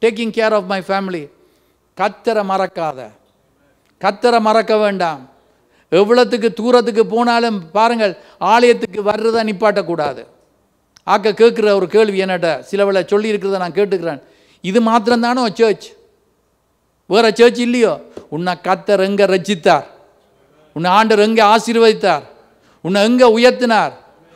taking care of my family. கர்த்தரை மறக்காத, கர்த்தரை மறக்க வேண்டாம். எவ்வளோத்துக்கு தூரத்துக்கு போனாலும் பாருங்கள், ஆலயத்துக்கு வர்றதை நிப்பாட்டக்கூடாது. ஆக்க கேட்குற ஒரு கேள்வி என்னட்ட சிலவளை சொல்லி இருக்கிறத நான் கேட்டுக்கிறேன். இது மாத்திரம்தானோ சர்ச், வேறு சர்ச் இல்லையோ? உன்னை கர்த்தர் எங்கே ரட்சித்தார், உன்னை ஆண்டவர் எங்கே ஆசீர்வதித்தார், உன்னை எங்கே உயர்த்தினார்?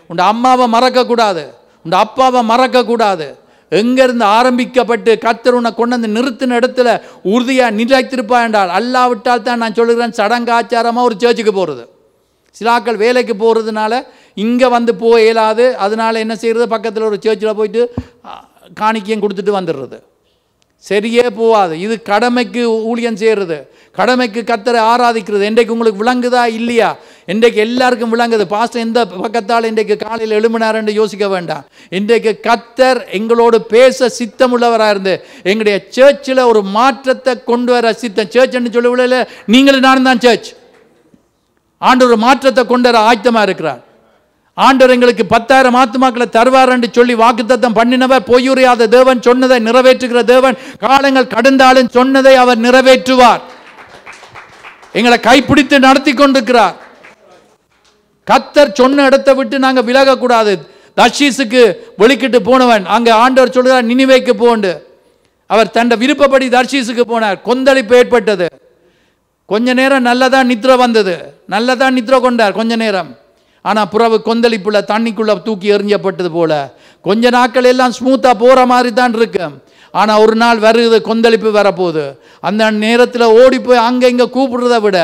உன் அம்மாவை மறக்கக்கூடாது, உன் அப்பாவை மறக்கக்கூடாது. எங்கேருந்து ஆரம்பிக்கப்பட்டு கர்த்தர் உன்னை கொண்டு வந்து நிறுத்தின இடத்துல உறுதியாக நிலைத்திருப்பா என்றால், அல்லாவிட்டால் தான் நான் சொல்லுகிறேன் சடங்காச்சாரமாக ஒரு சர்ச்சுக்கு போகிறது. சிலாக்கள் வேலைக்கு போகிறதுனால இங்கே வந்து போக இயலாது, அதனால் என்ன செய்கிறது, பக்கத்தில் ஒரு சர்ச்சில் போயிட்டு காணிக்கையும் கொடுத்துட்டு வந்துடுறது. சரியே போகாது. இது கடமைக்கு ஊழியம் செய்கிறது, கடமைக்கு கர்த்தரை ஆராதிக்கிறது. இன்றைக்கு உங்களுக்கு விளங்குதா இல்லையா? இன்றைக்கு எல்லாருக்கும் விளங்குது. பாஸ்டர் எந்த பக்கத்தால் இன்றைக்கு காலையில் எழும்பினார் என்று யோசிக்க வேண்டாம். இன்றைக்கு கர்த்தர் எங்களோடு பேச சித்தமுள்ளவராக இருந்து எங்களுடைய சர்ச்சில் ஒரு மாற்றத்தை கொண்டு வர சித்தம். சர்ச் என்று சொல்லவில்லை, நீங்களும் நானும் தான் சர்ச். ஆண்டவர் ஒரு மாற்றத்தை கொண்டு வர ஆயத்தமாக இருக்கிறார். ஆண்டவர் எங்களுக்கு 10,000 ஆத்துமாக்களை தருவார் என்று சொல்லி வாக்குத்தத்தம் பண்ணினவர், பொய்யுரையாத தேவன், சொன்னதை நிறைவேற்றுகிற தேவன். காலங்கள் கடந்தாலும் சொன்னதை அவர் நிறைவேற்றுவார். எங்களை கைப்பிடித்து நடத்தி கொண்டிருக்கிறார். கர்த்தர் சொன்ன இடத்தை விட்டு நாங்கள் விலகக்கூடாது. தர்ஷீசுக்கு வெளிக்கிட்டு போனவன் அங்கே ஆண்டவர் சொல்கிறார் நினிவேக்கு போண்டு. அவர் தன் விருப்பப்படி தர்ஷீசுக்கு போனார். கொந்தளிப்பு ஏற்பட்டது. கொஞ்ச நேரம் நல்லதான் நித்ரை வந்தது, நல்லதான் நித்ரை கொண்டார் கொஞ்ச நேரம். ஆனால் புறவு கொந்தளிப்புல தண்ணிக்குள்ளே தூக்கி எறிஞ்சப்பட்டது போல கொஞ்ச நாட்கள் எல்லாம் ஸ்மூத்தாக போகிற மாதிரி தான் இருக்கு. ஆனால் ஒரு நாள் வருது, கொந்தளிப்பு வரப்போகுது. அந்த நேரத்தில் ஓடி போய் அங்கே இங்கே கூப்பிடுறத விட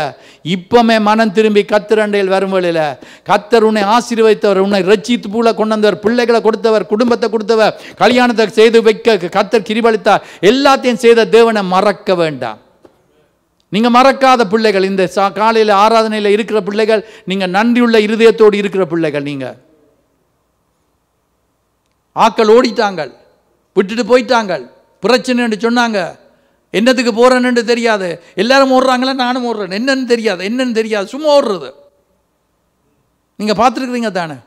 இப்போமே மனம் திரும்பி கர்த்தரண்டையில் வரும் வழியில் கர்த்தர் உன்னை ஆசீர்வதித்தவர், உன்னை ரட்சித்து பூல கொண்டு வந்தவர், பிள்ளைகளை கொடுத்தவர், குடும்பத்தை கொடுத்தவர், கல்யாணத்தை செய்து வைக்க கர்த்தர் கிருபையளித்தார். எல்லாத்தையும் செய்த தேவனை மறக்க வேண்டாம். நீங்கள் மறக்காத பிள்ளைகள், இந்த காலையில் ஆராதனையில் இருக்கிற பிள்ளைகள், நீங்கள் நன்றியுள்ள இருதயத்தோடு இருக்கிற பிள்ளைகள். நீங்கள் ஆக்கள் ஓடிட்டாங்க, விட்டுட்டு போயிட்டாங்க, பிரச்சனைன்னு சொன்னாங்க, என்னத்துக்கு போகிறேன்னு தெரியாது. எல்லாரும் ஓடுறாங்களா, நானும் ஓடுறேன், என்னன்னு தெரியாது, என்னன்னு தெரியாது, சும்மா ஓடுறது. நீங்கள் பார்த்துருக்குறீங்க தானே.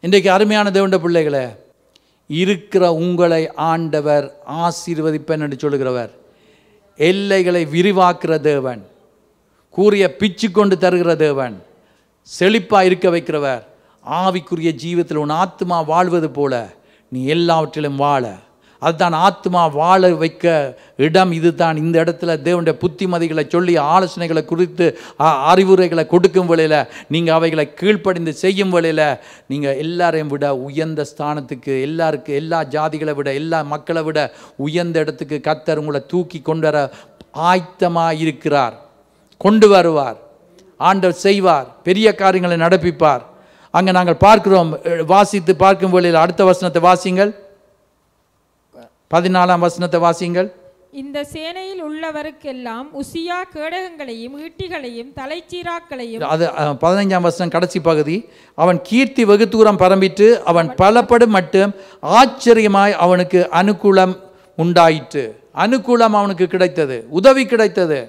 இன்றைக்கு அருமையான தேவனுடைய பிள்ளைகளை, இருக்கிற உங்களை ஆண்டவர் ஆசீர்வதிப்பேன் என்று சொல்லுகிறவர், எல்லைகளை விரிவாக்குற தேவன், கூறிய பிச்சு கொண்டு தருகிற தேவன், செழிப்பாக இருக்க வைக்கிறவர். ஆவிக்குரிய ஜீவத்தில் உன் ஆத்மா வாழ்வது போல நீ எல்லாவற்றிலும் வாழ, அதுதான் ஆத்மா வாழ வைக்க இடம். இதுதான் இந்த இடத்துல தேவனுடைய புத்திமதிகளை சொல்லி ஆலோசனைகளை குறித்து அறிவுரைகளை கொடுக்கும் வேளையில் நீங்கள் அவைகளை கீழ்ப்படிந்து செய்யும் வேளையில் நீங்கள் எல்லாரையும் விட உயர்ந்த ஸ்தானத்துக்கு, எல்லா ஜாதிகளை விட, எல்லா மக்களை விட உயர்ந்த இடத்துக்கு கர்த்தர் உங்களை தூக்கி கொண்டு வர ஆயத்தமாக இருக்கிறார், கொண்டு வருவார். ஆண்டவர் செய்வார், பெரிய காரியங்களை நடப்பிப்பார். அங்கே நாங்கள் பார்க்கிறோம், வாசித்து பார்க்கும் வேளையில் அடுத்த வசனத்தை வாசிங்கள், 14ஆம் வசனத்தை வாசிங்கள். இந்த சேனையில் உள்ளவருக்கெல்லாம் உசியா கேடகங்களையும் ஈட்டிகளையும் தலைச்சீராக்களையும், அது 15ஆம் வசனம் கடைசி பகுதி, அவன் கீர்த்தி வெகு தூரம் பரம்பிட்டு அவன் பலப்படும் மட்டும் ஆச்சரியமாய் அவனுக்கு அனுகூலம் உண்டாயிற்று. அனுகூலம் அவனுக்கு கிடைத்தது, உதவி கிடைத்தது.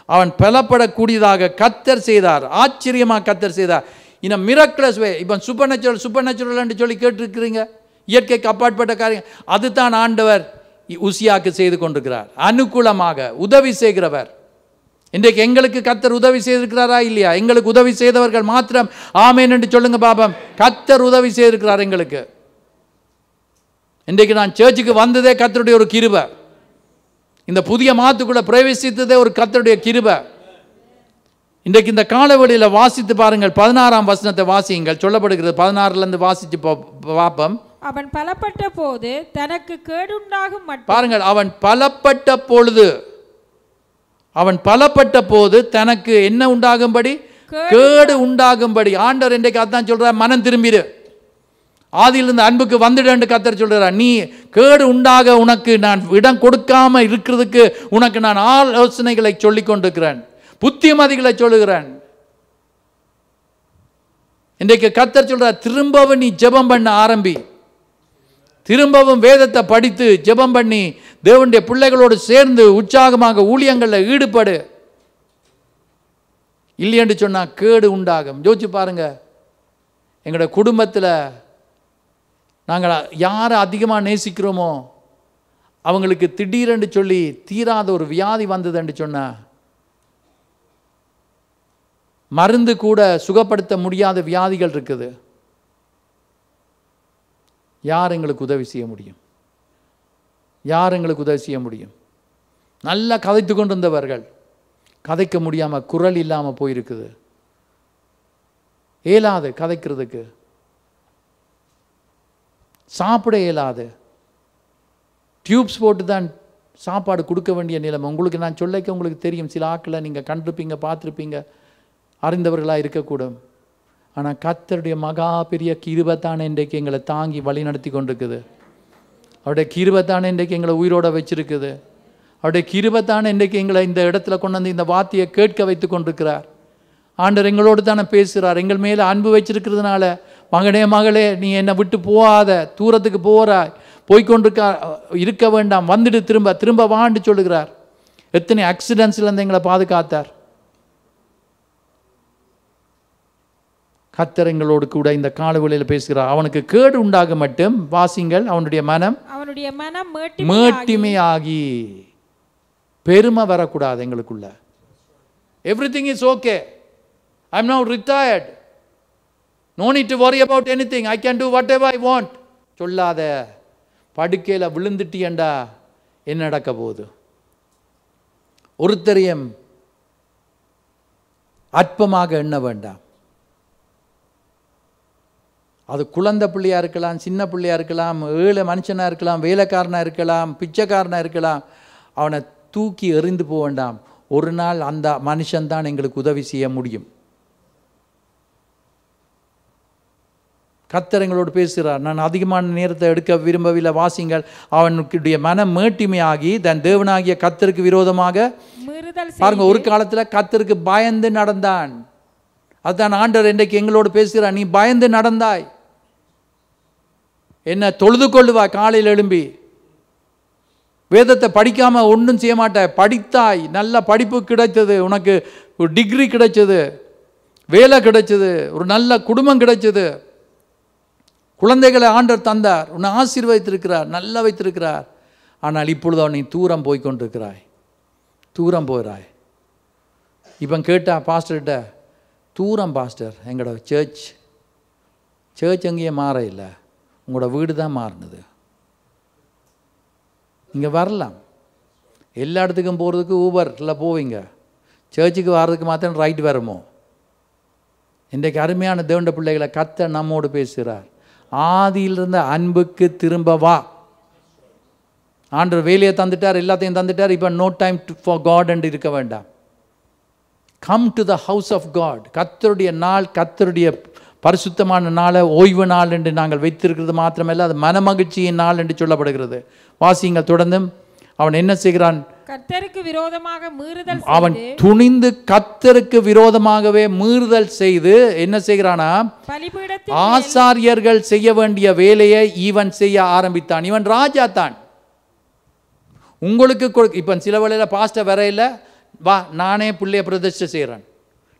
அவன் பலப்படக்கூடியதாக கர்த்தர் செய்தார், ஆச்சரியமாக கர்த்தர் செய்தார். இன்னும் மிரக்கிளஸ் வே. இப்போ சூப்பர் நேச்சுரல் என்று சொல்லி கேட்டிருக்கிறீங்க, இயற்கைக்கு அப்பாற்பட்ட காரியம். அதுதான் ஆண்டவர் உசியாக்கு செய்து கொண்டிருக்கிறார். அனுகூலமாக உதவி செய்கிறவர். இன்றைக்கு எங்களுக்கு கர்த்தர் உதவி செய்திருக்கிறாரா இல்லையா? எங்களுக்கு உதவி செய்தவர்கள் மாத்திரம் ஆமேன் என்று சொல்லுங்க பாபம். கர்த்தர் உதவி செய்திருக்கிறார் எங்களுக்கு. இன்றைக்கு நான் சர்ச்சுக்கு வந்ததே கர்த்தருடைய ஒரு கிருபை. இந்த புதிய மாதத்துக்குள்ள பிரவேசித்ததே ஒரு கர்த்தருடைய கிருபை. இன்றைக்கு இந்த காலவெளியில் வாசித்து பாருங்கள், 16ஆம் வசனத்தை வாசியுங்கள். சொல்லப்படுகிறது, 16லேருந்து வாசித்து பார்ப்போம். அவன் பலப்பட்ட போது தனக்கு கேடுண்டாகும் மட்டும், பாருங்கள், அவன் பலப்பட்ட பொழுது, அவன் பலப்பட்ட போது தனக்கு என்ன உண்டாகும்படி, கேடு உண்டாகும்படி. ஆண்டவர் இன்றைக்கு அதான் சொல்றார், மனம் திரும்பிடு, ஆதியிலிருந்து அன்புக்கு வந்துடு கர்த்தர் சொல்றார். நீ கேடு உண்டாக உனக்கு நான் இடம் கொடுக்காம இருக்கிறதுக்கு உனக்கு நான் ஆலோசனைகளை சொல்லிக் கொண்டிருக்கிறேன், புத்திமதிகளை சொல்லுகிறேன். இன்றைக்கு கர்த்தர் சொல்றார், திரும்பவும் நீ ஜெபம் பண்ண ஆரம்பி, திரும்பவும் வேதத்தை படித்து ஜெபம் பண்ணி தேவனுடைய பிள்ளைகளோடு சேர்ந்து உற்சாகமாக ஊழியங்களில் ஈடுபடு. இல்லையென்று சொன்னால் கேடு உண்டாகும். யோசிச்சு பாருங்க, எங்களோட குடும்பத்தில் நாங்கள் யாரை அதிகமாக நேசிக்கிறோமோ அவங்களுக்கு திடீரென்று சொல்லி தீராத ஒரு வியாதி வந்ததுன்னு சொன்னால், மருந்து கூட சுகப்படுத்த முடியாத வியாதிகள் இருக்குது. யார் எங்களுக்கு உதவி செய்ய முடியும்? யார் எங்களுக்கு உதவி செய்ய முடியும்? நல்லா கதைத்து கொண்டிருந்தவர்கள் கதைக்க முடியாமல் குரல் இல்லாமல் போயிருக்குது. இயலாது கதைக்கிறதுக்கு, சாப்பிட இயலாது, டியூப்ஸ் போட்டு தான் சாப்பாடு கொடுக்க வேண்டிய நிலைமை. உங்களுக்கு நான் சொல்லிக்க உங்களுக்கு தெரியும், சில ஆக்களை நீங்கள் கண்டிருப்பீங்க, பார்த்துருப்பீங்க, அறிந்தவர்களாக இருக்கக்கூடும். ஆனால் கர்த்தருடைய மகா பெரிய கிருபைத்தானே இன்றைக்கு எங்களை தாங்கி வழி நடத்தி கொண்டிருக்குது. அவருடைய கிருபைத்தானே இன்றைக்கு எங்களை உயிரோட வச்சிருக்குது. அவருடைய கிருபைத்தானே இன்றைக்கு எங்களை இந்த இடத்துல கொண்டு வந்து இந்த வார்த்தையை கேட்க வைத்து கொண்டிருக்கிறார். ஆண்டவர் எங்களோடு தானே பேசுகிறார். எங்கள் மேலே அன்பு வச்சிருக்கிறதுனால, மகனே மகளே நீ என்னை விட்டு போகாத, தூரத்துக்கு போகிறாய், இருக்க வேண்டாம், வந்துட்டு திரும்ப திரும்ப வாண்டு சொல்லுகிறார். எத்தனை ஆக்சிடென்ட்ஸ்லேருந்து எங்களை பாதுகாத்தார். கர்த்தர் எங்களோடு கூட இந்த காலவெளியில் பேசுகிறார். அவனுக்கு கேடு உண்டாக மட்டும் வாசிங்கள், அவனுடைய மனம் மேட்டிமையாகி, பெருமை வரக்கூடாது எங்களுக்குள்ள. Everything is okay, I am now retired, no need to worry about anything, I can do whatever I want சொல்லாத. படுக்கையில் விழுந்துட்டியண்டா என்ன நடக்க போகுது? ஒருத்தரையும் அற்பமாக எண்ண வேண்டாம். அது குழந்தை பிள்ளையாக இருக்கலாம், சின்ன பிள்ளையாக இருக்கலாம், ஏழை மனுஷனாக இருக்கலாம், வேலைக்காரனாக இருக்கலாம், பிச்சைக்காரனாக இருக்கலாம். அவனை தூக்கி எறிந்து போக வேண்டாம். ஒரு நாள் அந்த மனுஷன்தான் எங்களுக்கு உதவி செய்ய முடியும். கர்த்தர் எங்களோடு பேசுகிறார். நான் அதிகமான நேரத்தை எடுக்க விரும்பவில்லை, வாசிங்கள். அவனுடைய மனம் மேட்டிமையாகி தன் தேவனாகிய கர்த்தருக்கு விரோதமாக பாருங்க. ஒரு காலத்தில் கர்த்தருக்கு பயந்து நடந்தான். அதுதான் ஆண்டவர் இன்றைக்கு எங்களோடு பேசுகிறார். நீ பயந்து நடந்தாய், என்ன தொழுது கொள்ளுவாய், காலையில் எழும்பி வேதத்தை படிக்காம ஒன்றும் செய்ய மாட்டாய், படித்தாய், நல்ல படிப்பு கிடைத்தது, உனக்கு ஒரு டிகிரி கிடைச்சது, வேலை கிடைச்சது, ஒரு நல்ல குடும்பம் கிடைச்சது, குழந்தைகளை ஆண்டவர் தந்தார், உன்னை ஆசீர்வதித்திருக்கிறார், நல்லா வைத்திருக்கிறார். ஆனால் இப்பொழுது நீ தூரம் போய்கொண்டிருக்கிறாய், தூரம் போகிறாய். இப்போ கேட்டா பாஸ்டர்கிட்ட, தூரம் பாஸ்டர், எங்களோட சர்ச் எங்கேயும் மாற இல்லை, உங்களோட வீடு தான் மாறினது. நீங்கள் வரலாம், எல்லா இடத்துக்கும் போகிறதுக்கு ஊபரில் போவீங்க, சர்ச்சுக்கு வர்றதுக்கு மாத்திரம் ரைட் வரமோ. இன்றைக்கு அருமையான தேவண்ட பிள்ளைகளை கர்த்தர் நம்மோடு பேசுகிறார். ஆதியிலிருந்த அன்புக்கு திரும்ப வா. ஆண்டவர் வேலையை தந்துட்டார், எல்லாத்தையும் தந்துட்டார். இப்போ நோ டைம் ஃபார் காட் என்று இருக்க வேண்டாம். Come to the house of God. கர்த்தருடைய நாள், கர்த்தருடைய பரிசுத்தமான நாளை ஓய்வு நாள் என்று நாங்கள் வைத்திருக்கிறது மாத்திரமல்ல, அது மனமகிழ்ச்சியின் நாள் என்று சொல்லப்படுகிறது. வாசியுங்கள் தொடர்ந்தும். அவன் என்ன செய்கிறான்? கர்த்தருக்கு விரோதமாக மீறுதல் அவன் துணிந்து கர்த்தருக்கு விரோதமாகவே மீறுதல் செய்து என்ன செய்கிறானா? பலிபீடத்தில் ஆசாரியர்கள் செய்ய வேண்டிய வேலையை இவன் செய்ய ஆரம்பித்தான். இவன் ராஜா தான். உங்களுக்கு இப்போ சில வேளையில் பாஸ்டர் வரையில் வா, நானே பிள்ளைய பிரதிஷ்டை செய்கிறேன்,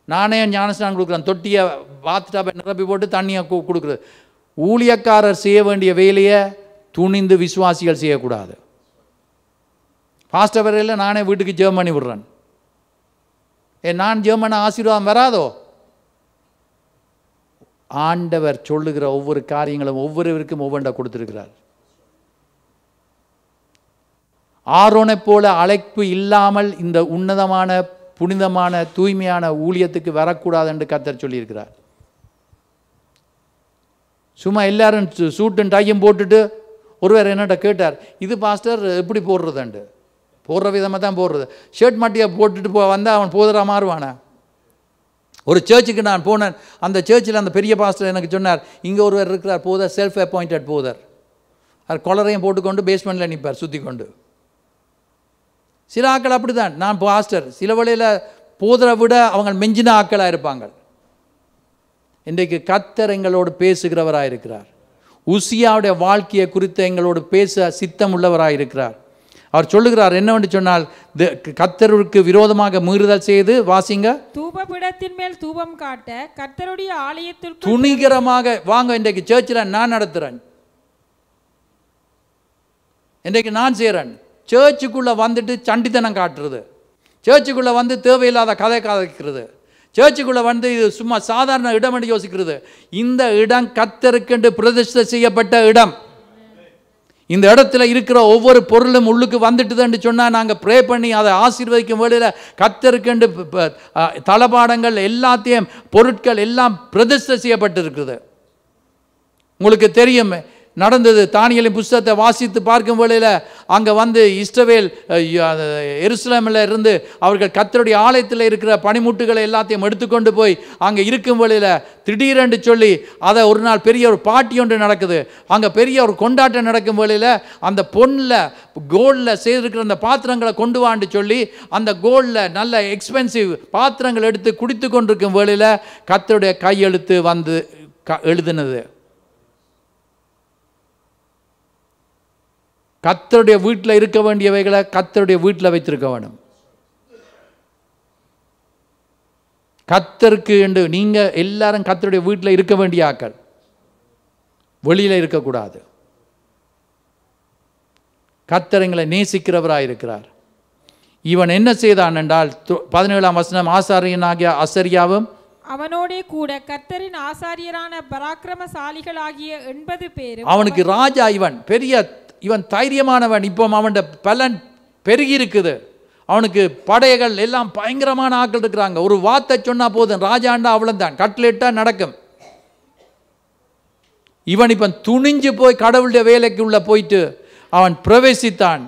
நானே ஞானஸ்நானம் கொடுக்குறேன், தொட்டியை பாத்டப்பை நிரப்பி போட்டு தண்ணியை கொடுக்குறது. ஊழியக்காரர் செய்ய வேண்டிய வேலையை துணிந்து விசுவாசிகள் செய்யக்கூடாது. பாஸ்டர் வரையில் நானே வீட்டுக்கு ஜெபம் பண்ணி விடுறேன். நான் ஜெபம் பண்ண ஆசீர்வாதம் வராதோ? ஆண்டவர் சொல்லுகிற ஒவ்வொரு காரியங்களும் ஒவ்வொருவருக்கும் ஒவ்வொன்றை கொடுத்திருக்கிறார். ஆரோனை போல அழைப்பு இல்லாமல் இந்த உன்னதமான புனிதமான தூய்மையான ஊழியத்துக்கு வரக்கூடாது என்று கர்த்தர் சொல்லியிருக்கிறார். சும்மா எல்லாரும் சூட்டும் டையும் போட்டுட்டு ஒருவர் என்னட்ட கேட்டார், இது பாஸ்டர் எப்படி போடுறதுண்டு? போடுற விதமாக தான் போடுறது. ஷர்ட் மாட்டியை போட்டுட்டு வந்தால் அவன் போதரா மாறுவானா? ஒரு சர்ச்சுக்கு நான் போனேன். அந்த சர்ச்சில் அந்த பெரிய பாஸ்டர் எனக்கு சொன்னார், இங்கே ஒருவர் இருக்கிறார் போதர், செல்ஃப் அப்பாயிண்டட் போதர். அவர் கொலரையும் போட்டுக்கொண்டு பேஸ்மெண்ட்டில் நிற்பார் சுற்றி கொண்டு. சில ஆக்கள் அப்படி தான். நான் பாஸ்டர், சில வழியில் போதரை விட அவங்க மெஞ்சின ஆக்களாக இருப்பாங்க. இன்றைக்கு கர்த்தர் எங்களோடு பேசுகிறவராக இருக்கிறார். உசியாவுடைய வாழ்க்கையை குறித்து எங்களோடு பேச சித்தம் உள்ளவராக இருக்கிறார். அவர் சொல்லுகிறார் என்னவென்று சொன்னால், கர்த்தருக்கு விரோதமாக மீறுதல் செய்து, வாசிங்க, தூபபீடத்தின் மேல் தூபம் காட்ட கர்த்தருடைய ஆலயத்திற்கு துணிகரமாக வாங்க. இன்றைக்கு சர்ச்சில் நான் நடத்துகிறேன், இன்றைக்கு நான் செய்கிறேன். சர்ச்சுக்குள்ளே வந்துட்டு சண்டித்தனம் காட்டுறது, சர்ச்சுக்குள்ளே வந்து தேவையில்லாத கதை கதைக்கிறது, சர்ச்சுக்குள்ளே வந்து இது சும்மா சாதாரண இடம் என்று யோசிக்கிறது. இந்த இடம் கர்த்தருக்கென்று பிரதிஷ்டை செய்யப்பட்ட இடம். இந்த இடத்துல இருக்கிற ஒவ்வொரு பொருளும் உள்ளுக்கு வந்துட்டுதுன்னு சொன்னால் நாங்கள் ப்ரே பண்ணி அதை ஆசீர்வதிக்கும் வேளையில் கர்த்தருக்கென்று தளபாடங்கள் எல்லாத்தையும் பொருட்கள் எல்லாம் பிரதிஷ்டை செய்யப்பட்டிருக்குது. உங்களுக்கு தெரியும் நடந்தது. தானியேலின் புஸ்தகத்தை வாசித்து பார்க்கும் வேளையில் அங்கே வந்து இஸ்ரவேல் எருசலேமில் இருந்து அவர்கள் கர்த்தருடைய ஆலயத்தில் இருக்கிற பனிமுட்டுகளை எல்லாத்தையும் எடுத்துக்கொண்டு போய் அங்கே இருக்கும் வேளையில் திடீரென்று சொல்லி அதை ஒரு நாள் பெரிய ஒரு பார்ட்டி ஒன்று நடக்குது. அங்கே பெரிய ஒரு கொண்டாட்டம் நடக்கும் வேளையில் அந்த பொண்ணில் கோல்டில் செய்திருக்கிற அந்த பாத்திரங்களை கொண்டு வான்னு சொல்லி அந்த கோல்டில் நல்ல எக்ஸ்பென்சிவ் பாத்திரங்கள் எடுத்து குடித்து கொண்டிருக்கும் வேளையில் கர்த்தருடைய கையெழுத்து வந்து எழுதுனது. கர்த்தருடைய வீட்டில் இருக்க வேண்டியவைகளை கர்த்தருடைய வீட்டில் வைத்திருக்க வேண்டும். கர்த்தருக்கு என்று நீங்கள் எல்லாரும் கர்த்தருடைய வீட்டில் இருக்க வேண்டிய ஆக்கள், வெளியில் இருக்கக்கூடாது. கர்த்தர் எங்களை நேசிக்கிறவராக இருக்கிறார். இவன் என்ன செய்தான் என்றால் 17ஆம் வசனம், ஆசாரியனாகிய அசரியாவும் அவனோடே கூட கர்த்தரின் ஆசாரியரான பராக்கிரமசாலிகளாகிய 80 பேரும். அவனுக்கு ராஜா, இவன் தைரியமானவன். இப்போ அவன் பலன் பெருகி இருக்குது. அவனுக்கு படைகள் எல்லாம் பயங்கரமான ஆட்கள் இருக்கிறாங்க. ஒரு வார்த்தை சொன்னா போதும், ராஜாண்டா அவ்வளவுதான், கட்லெட்டா நடக்கும். இவன் இப்ப துணிஞ்சு போய் கடவுளுடைய வேலைக்கு உள்ள போயிட்டு அவன் பிரவேசித்தான்.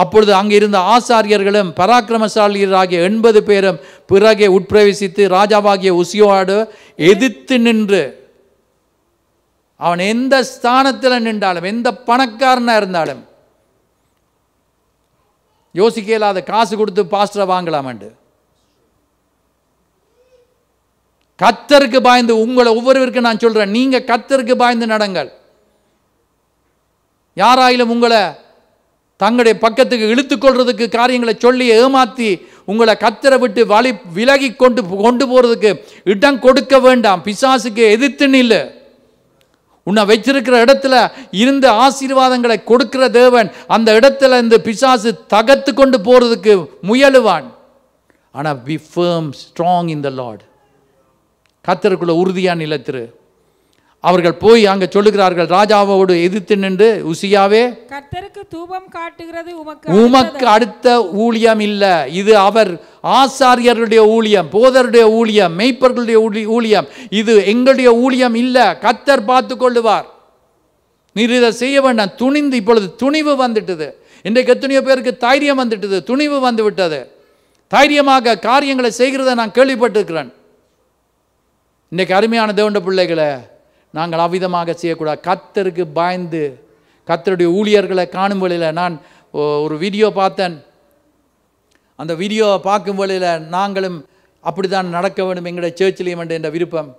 அப்பொழுது அங்கே இருந்த ஆசாரியர்களும் பராக்கிரமசாலியராகிய 80 பேரும் பிறகே உட்பிரவேசித்து ராஜாவாகிய உசியோடு எதிர்த்து நின்று, அவன் எந்த ஸ்தானத்தில் நின்றாலும், எந்த பணக்காரனாக இருந்தாலும், யோசிக்க இல்லாத காசு கொடுத்து பாஸ்டரை வாங்கலாமண்டு, கர்த்தருக்கு பாய்ந்து, உங்களை ஒவ்வொருவருக்கும் நான் சொல்றேன், நீங்க கர்த்தருக்கு பாய்ந்து நடங்கள். யாராயிலும் உங்களை தங்களுடைய பக்கத்துக்கு இழுத்துக்கொள்றதுக்கு காரியங்களை சொல்லி ஏமாற்றி உங்களை கர்த்தரை விட்டு விலகி கொண்டு போறதுக்கு இடம் கொடுக்க வேண்டாம். பிசாசுக்கு எதிர்த்து நில்லு. உன்னை வச்சிருக்கிற இடத்துல இருந்த ஆசீர்வாதங்களை கொடுக்கிற தேவன் அந்த இடத்துல இந்த பிசாசு தகர்த்து கொண்டு போறதுக்கு முயலுவான். ஆனால் be firm, strong in the Lord. கர்த்தருக்குள்ள உறுதியா நிலைத்திரு. அவர்கள் போய் அங்கே சொல்லுகிறார்கள், ராஜாவோடு எதிர்த்து நின்று, உசியாவே, கர்த்தருக்கு தூபம் காட்டுகிறது உமக்கு அடுத்த ஊழியம் இல்லை. இது அவர் ஆசாரியர்களுடைய ஊழியம், போதருடைய ஊழியம், மெய்ப்பர்களுடைய ஊழியம். இது எங்களுடைய ஊழியம் இல்லை. கர்த்தர் பார்த்து கொள்ளுவார். நீர் இதை செய்ய வேண்டாம். இப்பொழுது துணிவு வந்துட்டது. இன்றைக்கு எத்தனையோ பேருக்கு தைரியம் வந்துட்டது, துணிவு வந்து விட்டது. தைரியமாக காரியங்களை செய்கிறத நான் கேள்விப்பட்டிருக்கிறேன். இன்றைக்கு அருமையான தேவனுடைய பிள்ளைகளை நாங்கள் அவ்விதமாக செய்யக்கூடாது. கர்த்தருக்கு பயந்து கர்த்தருடைய ஊழியர்களை காணும் வேளையில் நான் ஒரு வீடியோ பார்த்தேன். அந்த வீடியோவை பார்க்கும் வேளையில் நாங்களும் அப்படி தான் நடக்க வேண்டும் எங்களுடைய சேர்ச்சிலையும் என்ற விருப்பம்.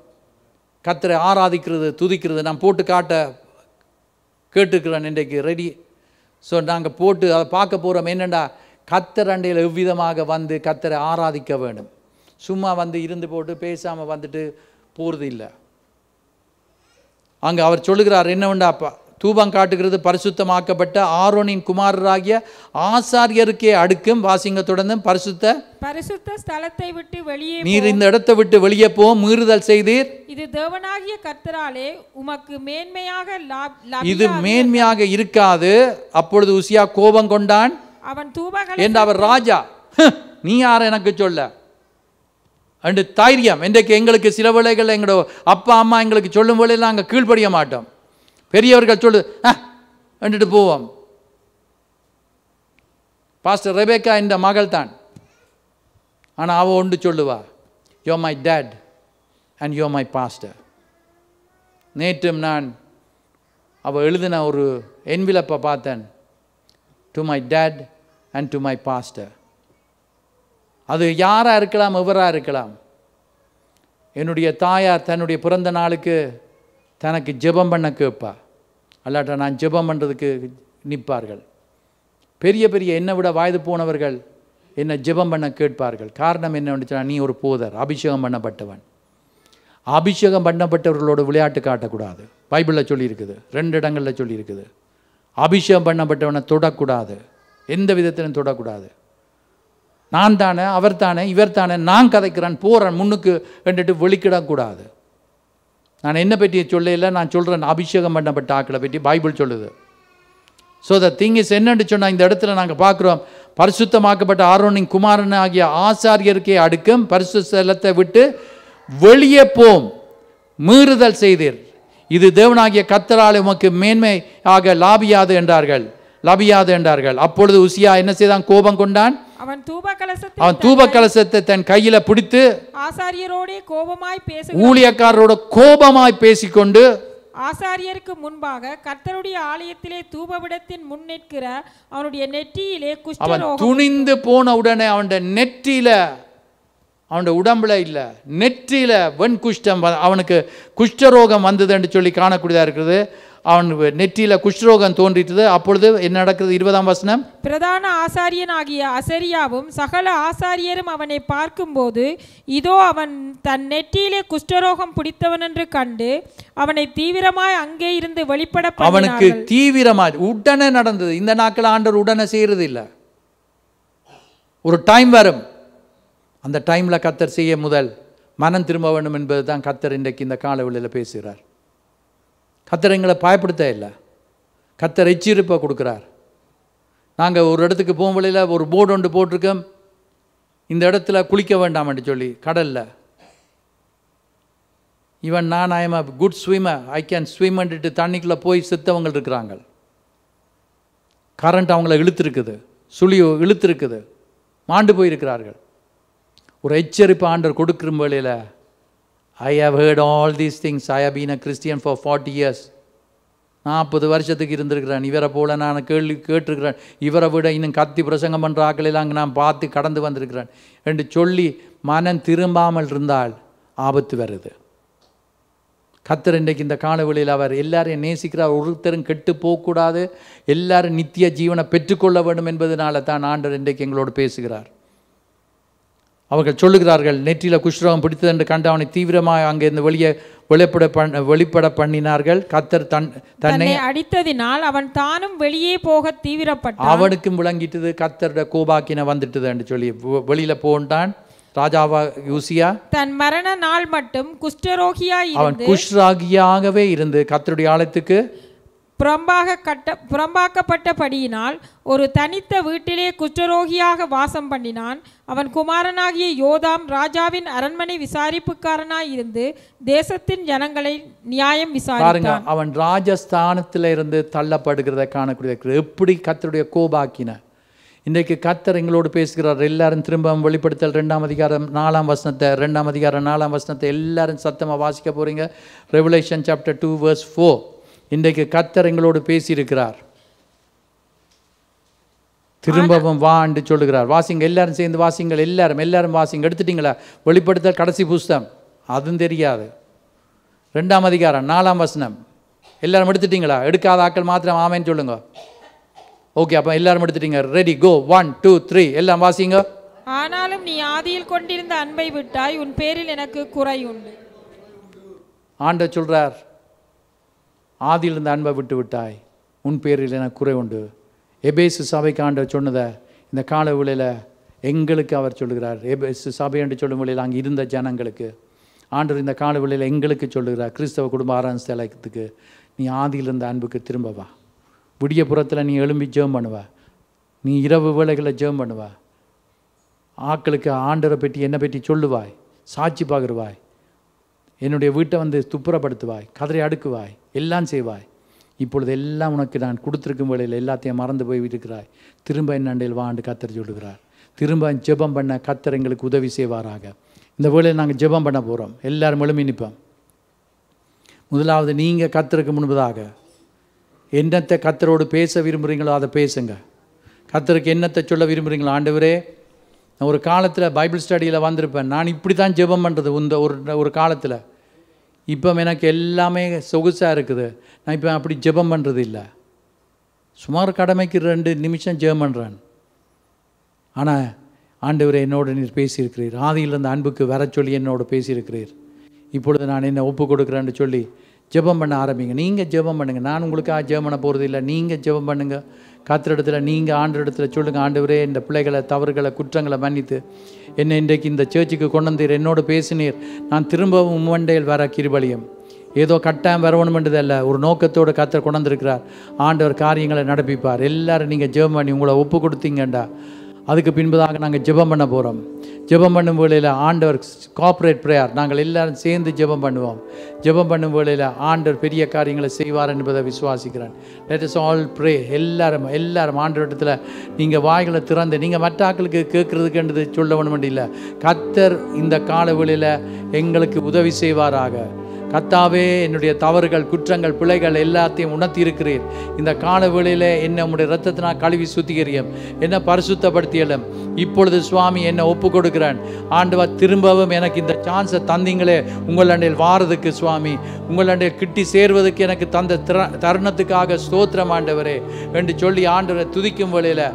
கர்த்தரை ஆராதிக்கிறது, துதிக்கிறது நான் போட்டு காட்ட கேட்டுக்கிறேன். இன்றைக்கு ரெடி. ஸோ நாங்கள் போட்டு அதை பார்க்க போகிறோம். என்னென்னா கர்த்தர் அண்டையில் எவ்விதமாக வந்து கர்த்தரை ஆராதிக்க வேண்டும். சும்மா வந்து இருந்து போட்டு பேசாமல் வந்துட்டு போகிறது இல்லை. அங்கே அவர் சொல்லுகிறார் என்னவெண்டா, தூபம் காட்டுகிறது பரிசுத்தமாக்கப்பட்ட ஆரோனின் குமாரராகிய ஆசாரியருக்கே அடுக்கும். வாசிங்க தொடர்ந்து. பரிசுத்த ஸ்தலத்தை விட்டு வெளியே நீர் இந்த இடத்தை விட்டு வெளியே போ, மீறுதல் செய்தீர். இது தேவனாகிய கர்த்தராலே உமக்கு மேன்மையாக இது மேன்மையாக இருக்காது. அப்பொழுது உசியா கோபம் கொண்டான். அவன் தூபகலசத்தை என்று அவர் ராஜா, நீ யார் எனக்கு சொல்ல அண்டு தைரியம். இன்றைக்கு எங்களுக்கு சில வேளைகள் எங்களோட அப்பா அம்மா எங்களுக்கு சொல்லும் வேளையில் நாங்கள் கீழ்ப்படிய மாட்டோம். பெரியவர்கள் சொல்லு என்றுட்டு போவோம். பாஸ்டர் ரெபேக்கா இந்த மகள் தான். ஆனால் அவள் ஒன்று சொல்லுவா, you my dad and you my pastor. நேற்றும் நான் அவள் எழுதின ஒரு என்விலப்பை பார்த்தேன். To my dad and to my pastor. அது யாராக இருக்கலாம், எவராக இருக்கலாம். என்னுடைய தாயார் தன்னுடைய பிறந்த நாளுக்கு தனக்கு ஜெபம் பண்ண கேட்பா. அல்லாட்டா நான் ஜெபம் பண்ணுறதுக்கு நிற்பார்கள். பெரிய பெரிய என்னை விட வயது போனவர்கள் என்னை ஜெபம் பண்ண கேட்பார்கள். காரணம் என்னன்னு நீ ஒரு போதர், அபிஷேகம் பண்ணப்பட்டவன். அபிஷேகம் பண்ணப்பட்டவர்களோட விளையாட்டு காட்டக்கூடாது. பைபிளில் சொல்லியிருக்குது, 2 இடங்களில் சொல்லியிருக்குது. அபிஷேகம் பண்ணப்பட்டவனை தொடக்கூடாது, எந்த விதத்திலும் தொடக்கூடாது. நான் தானே, அவர் தானே, இவர் தானே, நான் கதைக்கிறேன் போகிறேன் முன்னுக்கு என்றுட்டு வெளிக்கிடக்கூடாது. நான் என்ன பற்றி சொல்ல, நான் சொல்கிறேன் அபிஷேகம் பண்ணப்பட்ட ஆக்களை பற்றி பைபிள் சொல்லுது. ஸோ த திங் இஸ் என்னன்னு சொன்னால், இந்த இடத்துல நாங்கள் பார்க்குறோம், பரிசுத்தமாக்கப்பட்ட ஆரோனின் குமாரன் ஆகிய ஆசாரியருக்கே அடுக்கும். பரிசுத்த ஸ்தலத்தை விட்டு வெளியே போம், மீறுதல் செய்தீர். இது தேவனாகிய கர்த்தராலே உமக்கு மேன்மையாக லாபியாது என்றார்கள். அப்பொழுது உசியா என்ன செய்தான்? கோபம் கொண்டான். அவன் தூப கலசத்தை தன் கையில பிடித்து ஆசாரியரோடே கோபமாய் ஊழியக்காரரோட கோபமாய் பேசிக்கொண்டு ஆசாரியருக்கு முன்பாக கர்த்தருடைய ஆலயத்திலே தூபவிடத்தின் முன் நிற்கிற அவனுடைய நெற்றியிலே குஷ்டரோகம். அவன் துணிந்து போன உடனே அவனுடைய நெற்றியில, அவனுடைய உடம்புல இல்ல, நெற்றியில வெண் குஷ்டம், அவனுக்கு குஷ்டரோகம் வந்தது என்று சொல்லி காணக்கூடியதா இருக்கிறது. அவன் நெற்றியில குஷ்டரோகம் தோன்றிட்டது. அப்பொழுது என்ன நடக்கிறது? 20ஆம் வசனம். பிரதான ஆசாரியனாகிய அசரியாவும் சகல ஆசாரியரும் அவனை பார்க்கும்போது, இதோ அவன் தன் நெற்றியிலே குஷ்டரோகம் பிடித்தவன் என்று கண்டு அவனை தீவிரமாய் அங்கே இருந்து வெளிப்பட அவனுக்கு தீவிரமாய் உடனே நடந்தது. இந்த நாட்கள் ஆண்டவர் உடனே செய்யறது இல்லை. ஒரு டைம் வரும், அந்த டைம்ல கர்த்தர் செய்ய முதல் மனம் திரும்ப வேண்டும் என்பது தான் கர்த்தர் இன்றைக்கு இந்த காலவெளியில் பேசுகிறார். கர்த்தர் எங்களை பயப்படுத்த இல்லை, கர்த்தர் எச்சரிப்பை கொடுக்குறார். நாங்கள் ஒரு இடத்துக்கு போகும் வழியில் ஒரு போர்டு ஒன்று போட்டிருக்கோம், இந்த இடத்துல குளிக்க வேண்டாம் என்று சொல்லி கடலில். ஈவன் நான் I am a good swimmer, I can swim பண்ணிட்டு தண்ணிக்குள்ளே போய் செத்தவங்க இருக்கிறாங்க. கரண்ட் அவங்கள இழுத்துருக்குது, சுழி இழுத்துருக்குது, மாண்டு போயிருக்கிறார்கள். ஒரு எச்சரிப்பு ஆண்டவர் கொடுக்குற வேளையில், I have heard all these things. I have been a Christian for 40 years. 40 வருஷத்துக்கு இருந்திருக்கிறேன். இவரை போல நான் கேட்டிருக்கிறேன். இவரை விட இன்னும் கத்தி பிரசங்கம் பண்ணுற ஆக்களெல்லாம் அங்கே நான் பார்த்து கடந்து வந்திருக்கிறேன் என்று சொல்லி மனம் திரும்பாமல் இருந்தால் ஆபத்து வருது. கர்த்தர் இன்றைக்கு இந்த காலவெளியில் அவர் எல்லாரையும் நேசிக்கிறார். ஒருத்தரும் கெட்டு போகக்கூடாது, எல்லாரும் நித்திய ஜீவனை பெற்றுக்கொள்ள வேண்டும் என்பதனால தான் ஆண்டவர் இன்றைக்கு எங்களோடு பேசுகிறார். அவர்கள் சொல்லுகிறார்கள், நெற்றியில் குஷ்டரோகம் பிடித்தது என்று கண்டு அவனை தீவிரமாக அங்கிருந்து வெளிப்பட பண்ணினார்கள். கர்த்தர் தன்னை அடித்ததினால் அவன் தானும் வெளியே போக தீவிரப்பட்டான். அவனுக்கும் விளங்கிட்டது கர்த்தருடைய கோபாக்கின வந்துட்டது என்று சொல்லி வெளியில போன்றான். ராஜாவா யூசியா தன் மரண நாள் மட்டும் குஷ்டரோகியாய் அவன் குஷ்டரோகியாகவே இருந்து கர்த்தருடைய ஆலயத்துக்கு புறம்பாக்கப்பட்டபடியினால் ஒரு தனித்த வீட்டிலே குஷ்டரோகியாக வாசம் பண்ணினான். அவன் குமாரனாகிய யோதாம் ராஜாவின் அரண்மனை விசாரிப்புக்காரனாய் இருந்து தேசத்தின் ஜனங்களை நியாயம் விசாரித்தான். அவன் ராஜஸ்தானத்தில் இருந்து தள்ளப்படுகிறத காணக்கூடிய எப்படி கர்த்தருடைய கோபாக்கின இன்றைக்கு கர்த்தர் எங்களோடு பேசுகிறார். எல்லாரும் திரும்ப வெளிப்படுத்தல் 2ஆம் அதிகாரம் 4ஆம் வசனத்தை 2ஆம் அதிகாரம் 4ஆம் வசனத்தை எல்லாரும் சத்தமாக வாசிக்க போகிறீங்க. Revelation chapter 2 verse 4. இன்றைக்கு கர்த்தர் எங்களோடு பேசியிருக்கிறார். திரும்பவும் வா என்று சொல்லுகிறார். வாசிங்க, எல்லாரும் சேர்ந்து வாசிங்கள். எல்லாரும் வாசிங்க. எடுத்துட்டீங்களா? வெளிப்படுத்தல் கடைசி புஸ்தகம், அதுவும் தெரியாது. 2ஆம் அதிகாரம் 4ஆம் வசனம் எல்லாரும் எடுத்துட்டீங்களா? எடுக்காத ஆக்கள் மாத்திரம் ஆமேன்னு சொல்லுங்க. ஓகே, அப்போ எல்லாரும் எடுத்துட்டீங்க. ரெடி, கோ. 1 2 3 எல்லாம் வாசிங்க. ஆனாலும் நீ ஆதியில் கொண்டிருந்த அன்பை விட்டாய், உன் பேரில் எனக்கு குறை உண்டு. ஆண்டவர் சொல்றார், ஆதியில் இருந்த அன்பை விட்டு விட்டாய், உன் பேரில் எனக்கு குறை உண்டு. எபேசு சபைக்கு ஆண்டவர் சொன்னதை இந்த கால வேளையில் எங்களுக்கு அவர் சொல்லுகிறார். எபேசு சபை என்று சொல்லும் வேளையில் அங்கே இருந்த ஜனங்களுக்கு ஆண்டவர் இந்த கால வேளையில் எங்களுக்கு சொல்லுகிறார். கிறிஸ்தவ குடும்ப ஆராய்ச்சிக்கு நீ ஆதியில் இருந்த அன்புக்கு திரும்ப வா. விடியப்புறத்தில் நீ எழும்பி ஜெபம் பண்ணுவ, நீ இரவு வேளைகளில் ஜெபம் பண்ணுவ, ஆக்களுக்கு ஆண்டவரை பற்றி என்னை பற்றி சொல்லுவாய், சாட்சி பகிர்வாய், என்னுடைய வீட்டை வந்து துப்புரப்படுத்துவாய், கதரை அடுக்குவாய், எல்லாம் செய்வாய். இப்பொழுது எல்லாம் உனக்கு நான் கொடுத்துருக்கும் வேளையில் எல்லாத்தையும் மறந்து போய் இருக்கிறாய். திரும்ப என் அண்டையில் வாண்டு கத்தர் சொல்லுகிறார். திரும்ப ஜெபம் பண்ண கத்தர் எங்களுக்கு உதவி செய்வாராக. இந்த வேளையில் நாங்கள் ஜெபம் பண்ண போகிறோம். எல்லாரும் எழுப்பி நிற்போம். முதலாவது நீங்கள் கத்தருக்கு முன்பதாக என்னத்தை கத்தரோடு பேச விரும்புகிறீங்களோ அதை பேசுங்க. கத்தருக்கு என்னத்தை சொல்ல விரும்புகிறீங்களோ, ஆண்டவரே நான் ஒரு காலத்தில் பைபிள் ஸ்டடியில் வந்திருப்பேன், நான் இப்படி தான் ஜெபம் பண்ணுறது இந்த ஒரு காலத்தில். இப்போ எனக்கு எல்லாமே சொகுசாக இருக்குது, நான் இப்போ அப்படி ஜெபம் பண்ணுறது இல்லை. சுமார் கடமைக்கு 2 நிமிஷம் ஜெபம் பண்ணுறேன். ஆனால் ஆண்டவரே என்னோடு நீர் பேசியிருக்கிறீர், ஆதியில் அந்த அன்புக்கு வர சொல்லி என்னோடு பேசியிருக்கிறீர். இப்பொழுது நான் என்ன ஒப்பு கொடுக்குறேன்னு சொல்லி ஜெபம் பண்ண ஆரம்பிங்க. நீங்கள் ஜெபம் பண்ணுங்கள். நான் உங்களுக்காக ஜெபம் பண்ண போகிறது இல்லை. நீங்கள் ஜெபம் பண்ணுங்கள். கர்த்தரிடத்துல நீங்கள் ஆண்டவரிடத்தில் சொல்லுங்கள், ஆண்டவரே இந்த பிள்ளைகளை தவறுகளை குற்றங்களை மன்னித்து என்னை இன்றைக்கு இந்த சர்ச்சுக்கு கொண்டு வந்தீர், என்னோடு பேசினீர், நான் திரும்பவும் உம்மண்டையில் வர கிருபையும். ஏதோ கட்டாயம் வரணுமென்றதல்ல, ஒரு நோக்கத்தோடு கர்த்தர் கொண்டு வந்திருக்கிறார். ஆண்டவர் காரியங்களை நடப்பிப்பார். எல்லாரும் நீங்கள் ஜெபம் பண்ணி உங்களை ஒப்பு கொடுத்தீங்கண்டா அதுக்கு பின்பதாக நாங்கள் ஜெபம் பண்ண போகிறோம். ஜெபம் பண்ணும் வேளையில் ஆண்டவர் கார்ப்பரேட் ப்ரேயர், நாங்கள் எல்லாரும் சேர்ந்து ஜெபம் பண்ணுவோம். ஜெபம் பண்ணும் வேளையில் ஆண்டவர் பெரிய காரியங்களை செய்வார் என்பதை விசுவாசிக்கிறேன். Let us all pray. எல்லாரும் ஆண்டவரிடத்தில் நீங்கள் வாய்களை திறந்து, நீங்கள் மற்ற ஆக்களுக்கு கேட்குறதுக்குன்றது சொல்ல வேணும் இல்லை, கர்த்தர் இந்த கால வேளையில் எங்களுக்கு உதவி செய்வாராக. கர்த்தாவே என்னுடைய தவறுகள் குற்றங்கள் பிழைகள் எல்லாத்தையும் உணர்த்தி இருக்கிறீர். இந்த கால வேளையில் என்னை உம்முடைய இரத்தத்தினால் கழுவி சுத்திகரியும், என்னை பரிசுத்தப்படுத்தியலும். இப்பொழுது சுவாமி என்னை ஒப்பு கொடுக்கிறேன். ஆண்டவர் திரும்பவும் எனக்கு இந்த சான்ஸை தந்தீங்களே உங்களண்டையில் வாரதுக்கு சுவாமி, உங்களண்டையில் கிட்டி சேர்வதற்கு எனக்கு தந்த தருணத்துக்காக ஸ்தோத்திரம் ஆண்டவரே என்று சொல்லி ஆண்டவரை துதிக்கும் வேளையில்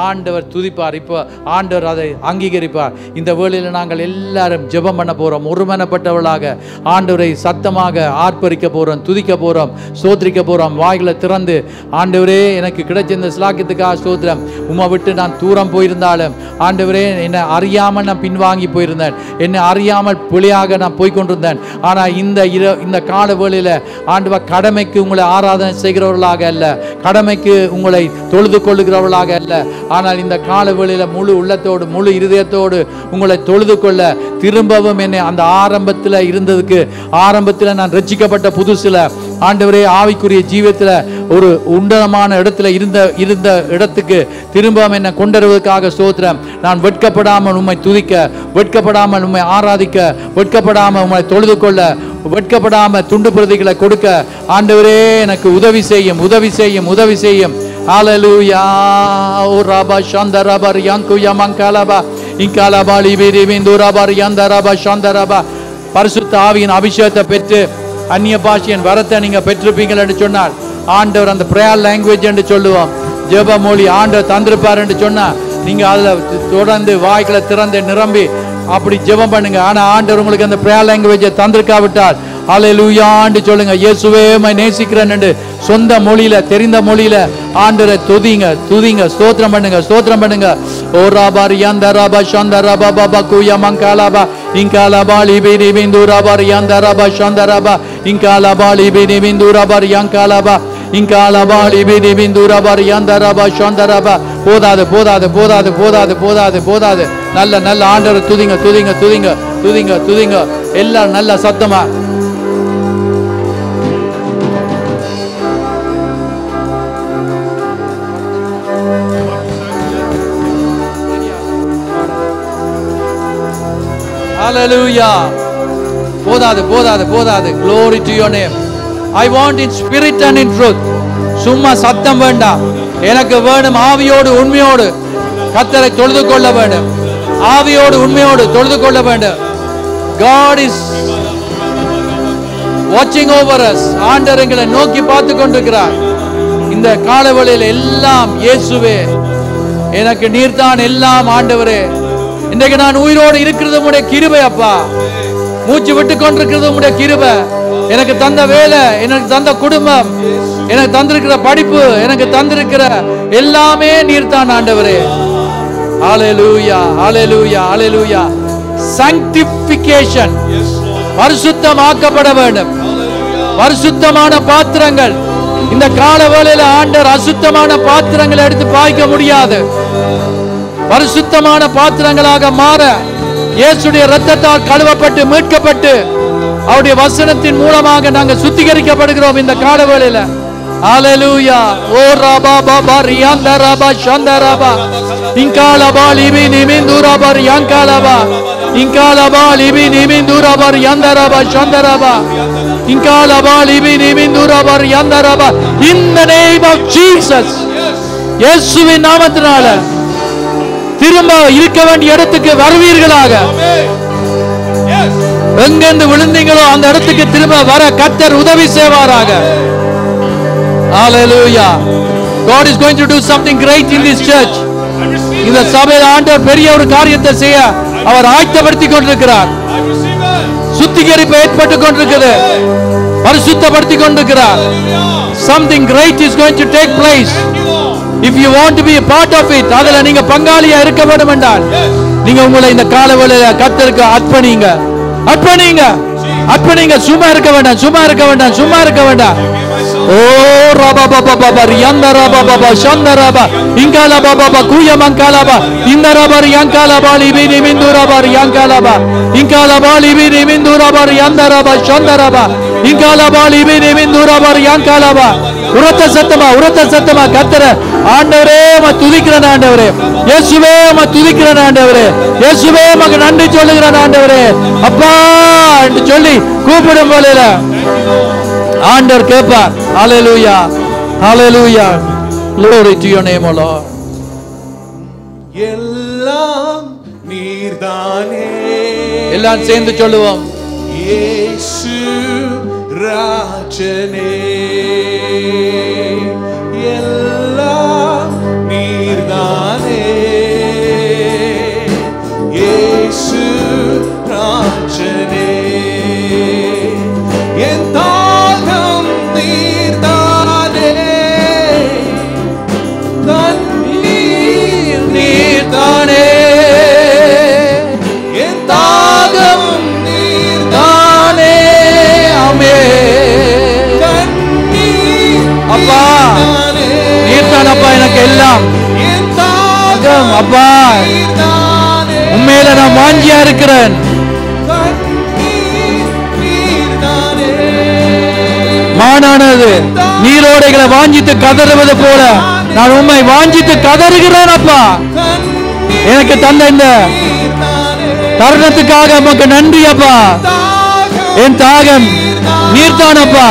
ஆண்டவர் துதிப்பார். இப்போ ஆண்டவர் அதை அங்கீகரிப்பார். இந்த வேளையில் நாங்கள் எல்லாரும் ஜெபம் பண்ண போகிறோம். ஒருமனப்பட்டவர்களாக ஆண்டவரை சத்தமாக ஆர்ப்பரிக்க போகிறோம், துதிக்க போகிறோம், ஸ்தோத்திரிக்க போகிறோம். வாய்களை திறந்து ஆண்டவரே எனக்கு கிடைச்ச இந்த ஸ்லாக்கியத்துக்காக ஸ்தோத்திரம். உம்மை விட்டு நான் தூரம் போயிருந்தாலும் ஆண்டவரே என்னை அறியாமல் நான் பின்வாங்கி போயிருந்தேன், என்னை அறியாமல் பிழையாக நான் போய்கொண்டிருந்தேன். ஆனால் இந்த கால வேளையில் ஆண்டவர் கடமைக்கு உங்களை ஆராதனை செய்கிறவர்களாக அல்ல, கடமைக்கு உங்களை தொழுது கொள்ளுகிறவர்களாக அல்ல, ஆனால் இந்த கால வேளையில் முழு உள்ளத்தோடு முழு இருதயத்தோடு உங்களை தொழுது கொள்ள திரும்பவும் என்னை அந்த ஆரம்பத்தில் இருந்ததுக்கு, ஆரம்பத்தில் நான் ரட்சிக்கப்பட்ட புதுசில் ஆண்டவரே ஆவிக்குரிய ஜீவத்தில் ஒரு உன்னதமான இடத்துல இருந்த இடத்துக்கு திரும்பவும் என்னை கொண்டுவதற்காக ஸ்தோத்திரம். நான் வெட்கப்படாமல் உம்மை துதிக்க, வெட்கப்படாமல் உம்மை ஆராதிக்க, வெட்கப்படாமல் உம்மை தொழுது கொள்ள, வெட்கப்படாமல் துண்டு பிரதிகளை கொடுக்க ஆண்டவரே எனக்கு உதவி செய்யும், உதவி செய்யும், உதவி செய்யும். ஹalleluya. ஓ ரபா சந்தரபா யங்கு யமங்கலபா இன்கலபா லிபிரி விந்துரபா யந்தரபா சந்தரபா. பரிசுத்த ஆவியின் அபிஷேகத்தை பெற்று அந்நிய பாஷையின் வரத்தை நீங்க பெற்றிருப்பீங்கள் என்று சொன்னால் ஆண்டவர் அந்த பிரேயர் லாங்குவேஜ் என்று சொல்லுவோம், ஜெப மொழி ஆண்டவர் தந்திருப்பார் என்று சொன்னா நீங்க அதில் தொடர்ந்து வாய்களை திறந்து நிரம்பி அப்படி ஜெபம் பண்ணுங்க. ஆனா ஆண்டவர் உங்களுக்கு அந்த பிரேயர் லாங்குவேஜை தந்திருக்காவிட்டால் ஹalleluyaன்னு சொல்லுங்க. இயேசுவே உம்மை நேசிக்கிறேன் என்று சொந்த மொழியில தெரிந்த மொழியில ஆண்டவரை துதிங்க, ஸ்தோத்திரம் பண்ணுங்க, ஸ்தோத்திரம் பண்ணுங்க. ஓ ராபா யந்தரபா சந்தரபா பபா குயமங்கலபா இன்கலபா லிபிரி விந்துரபா யந்தரபா சந்தரபா இன்கலபா லிபிரி விந்துரபா யங்கலபா இன்கலபா லிபிரி விந்துரபா யந்தரபா சந்தரபா. போதாது போதாது போதாது போதாது போதாது போதாது. நல்ல ஆண்டவரை துதிங்க துதிங்க துதிங்க துதிங்க துதிங்க. எல்லாரும் நல்ல சத்தமா Hallelujah. போதாது போதாது போதாது. Glory to your name. I want in spirit and in truth. சும்மா சத்தம் வேண்டாம். எனக்கு வேணும் ஆவியோடு உண்மையோடு கர்த்தரை தொழுது கொள்ள வேண்டும். ஆவியோடு உண்மையோடு தொழுது கொள்ள வேண்டும். God is watching over us. ஆண்டவர் எங்களை நோக்கி பார்த்து கொண்டிருக்கிறார். இந்த காலவெளியில் எல்லாம் இயேசுவே, எனக்கு நீர்தான் எல்லாம் ஆண்டவரே. இன்றைக்கு நான் உயிரோடு இருக்கிறது உம்முடைய கிருபை அப்பா. மூச்சு விட்டு கொண்டிருக்கிறது உம்முடைய கிருபை. எனக்கு தந்த வேலை, எனக்கு தந்த குடும்பம், எனக்கு தந்திருக்கிற படிப்பு, எனக்கு தந்திருக்கிற எல்லாமே நீர்தான் ஆண்டவரே. ஹalleluya ஹalleluya ஹalleluya. sanctification, பரிசுத்தமாக்கப்பட வேண்டும். பரிசுத்தமான பாத்திரங்கள். இந்த காலவேளையில ஆண்டவர் அசுத்தமான பாத்திரங்களை எடுத்து பாய்க்க முடியாது. பரிசுத்தமான பாத்திரங்களாக மாற இயேசுடைய இரத்தத்தால் கழுவப்பட்டு மீட்கப்பட்டு அவருடைய வசனத்தின் மூலமாக நாங்கள் சுத்திகரிக்கப்படுகிறோம் இந்த காலவேளையில. ஹalleluya. ஓ ரபா பாபா ரியாந்த ரபா ஷந்த ரபா இன்காலபா லிபி நிமிந்துரபா ரியாங்காலபா இன்காலபா லிபி நிமிந்துரபா ரியாந்த ரபா ஷந்த ரபா இன்காலபா லிபி நிமிந்துரபா ரியாந்த ரபா. In the name of Jesus, இயேசுவின் நாமத்தினால திரும்ப இருக்க வேண்டிய இடத்துக்கு வருவீர்களாக. எங்கெந்து விழுந்தீங்களோ அந்த இடத்துக்கு திரும்ப வர கர்த்தர் உதவி செய்வாராக. Hallelujah. God is going to do something great in this church. இந்த சபையில் ஆண்டவர் பெரிய ஒரு காரியத்தை செய்ய அவர் ஆயத்தப்படுத்திக் கொண்டிருக்கிறார். சுத்திகரிப்பு ஏற்பட்டுக் கொண்டிருக்கிறது. பரிசுத்தப்படுத்திக் கொண்டிருக்கிறார். Something great is going to take place. If you want to be a part of it, அதில் நீங்க பங்காளியா இருக்க வேண்டும் என்றால் நீங்க உங்களை இந்த காலவேளையில கர்த்தருக்கு அர்ப்பணிங்க. அர்ப்பணிங்க அர்ப்பணிங்க. சும்மா இருக்க வேண்டாம், சும்மா இருக்க வேண்டாம், சும்மா இருக்க வேண்டாம். ஓ ரபா பாபா பாபா ரியாந்த ரபா பாபா ஷந்த ரபா இன்காலா பாபா குய மங்காலபா இந்த ரபா ரியாங்காலபா லிபி நிமிந்துரபா ரியாங்காலபா இன்காலபா லிபி நிமிந்துரபா ரியாந்த ரபா ஷந்த ரபா இன்காலபா லிபி நிமிந்துரபா ரியாங்காலபா. உரத்த சத்தமா கர்த்தர ஆண்டவரே உம்மை துதிக்கிறேன் ஆண்டவரே. இயேசுவே உம்மை துதிக்கிறேன் ஆண்டவரே. இயேசுவே உமக்கு நன்றி சொல்லுகிறேன் ஆண்டவரே. அப்பா என்று சொல்லி கூப்பிடும் போல ஆண்டவர் கேட்பார். ஹalleluya hallelujah. Glory to your name, O Lord. எல்லாம் நீர்தானே. எல்லாம் சேர்ந்து சொல்லுவோம். இயேசு ராஜனே. எல்லாம் நீர்தானே. இயேசு ராஜனே. என் தாகம் நீர்தானே. கண்ணீர் நீர்தானே. என் தாகம் நீர்தானே. ஆமென். கண்ணீர் அப்பா நீர்தான் அப்பா எனக்கு எல்லாம். என் தாகம் அப்பா நீர்தானே. உண்மையில நான் வாஞ்சியா இருக்கிறேன். மானானது நீரோடைகளை வாஞ்சித்து கதறுவது போல நான் உண்மை வாஞ்சித்து கதறுகிறேன் அப்பா. எனக்கு தந்த இந்த தருணத்துக்காக உமக்கு நன்றி அப்பா. என் தாகம் நீர்தான் அப்பா.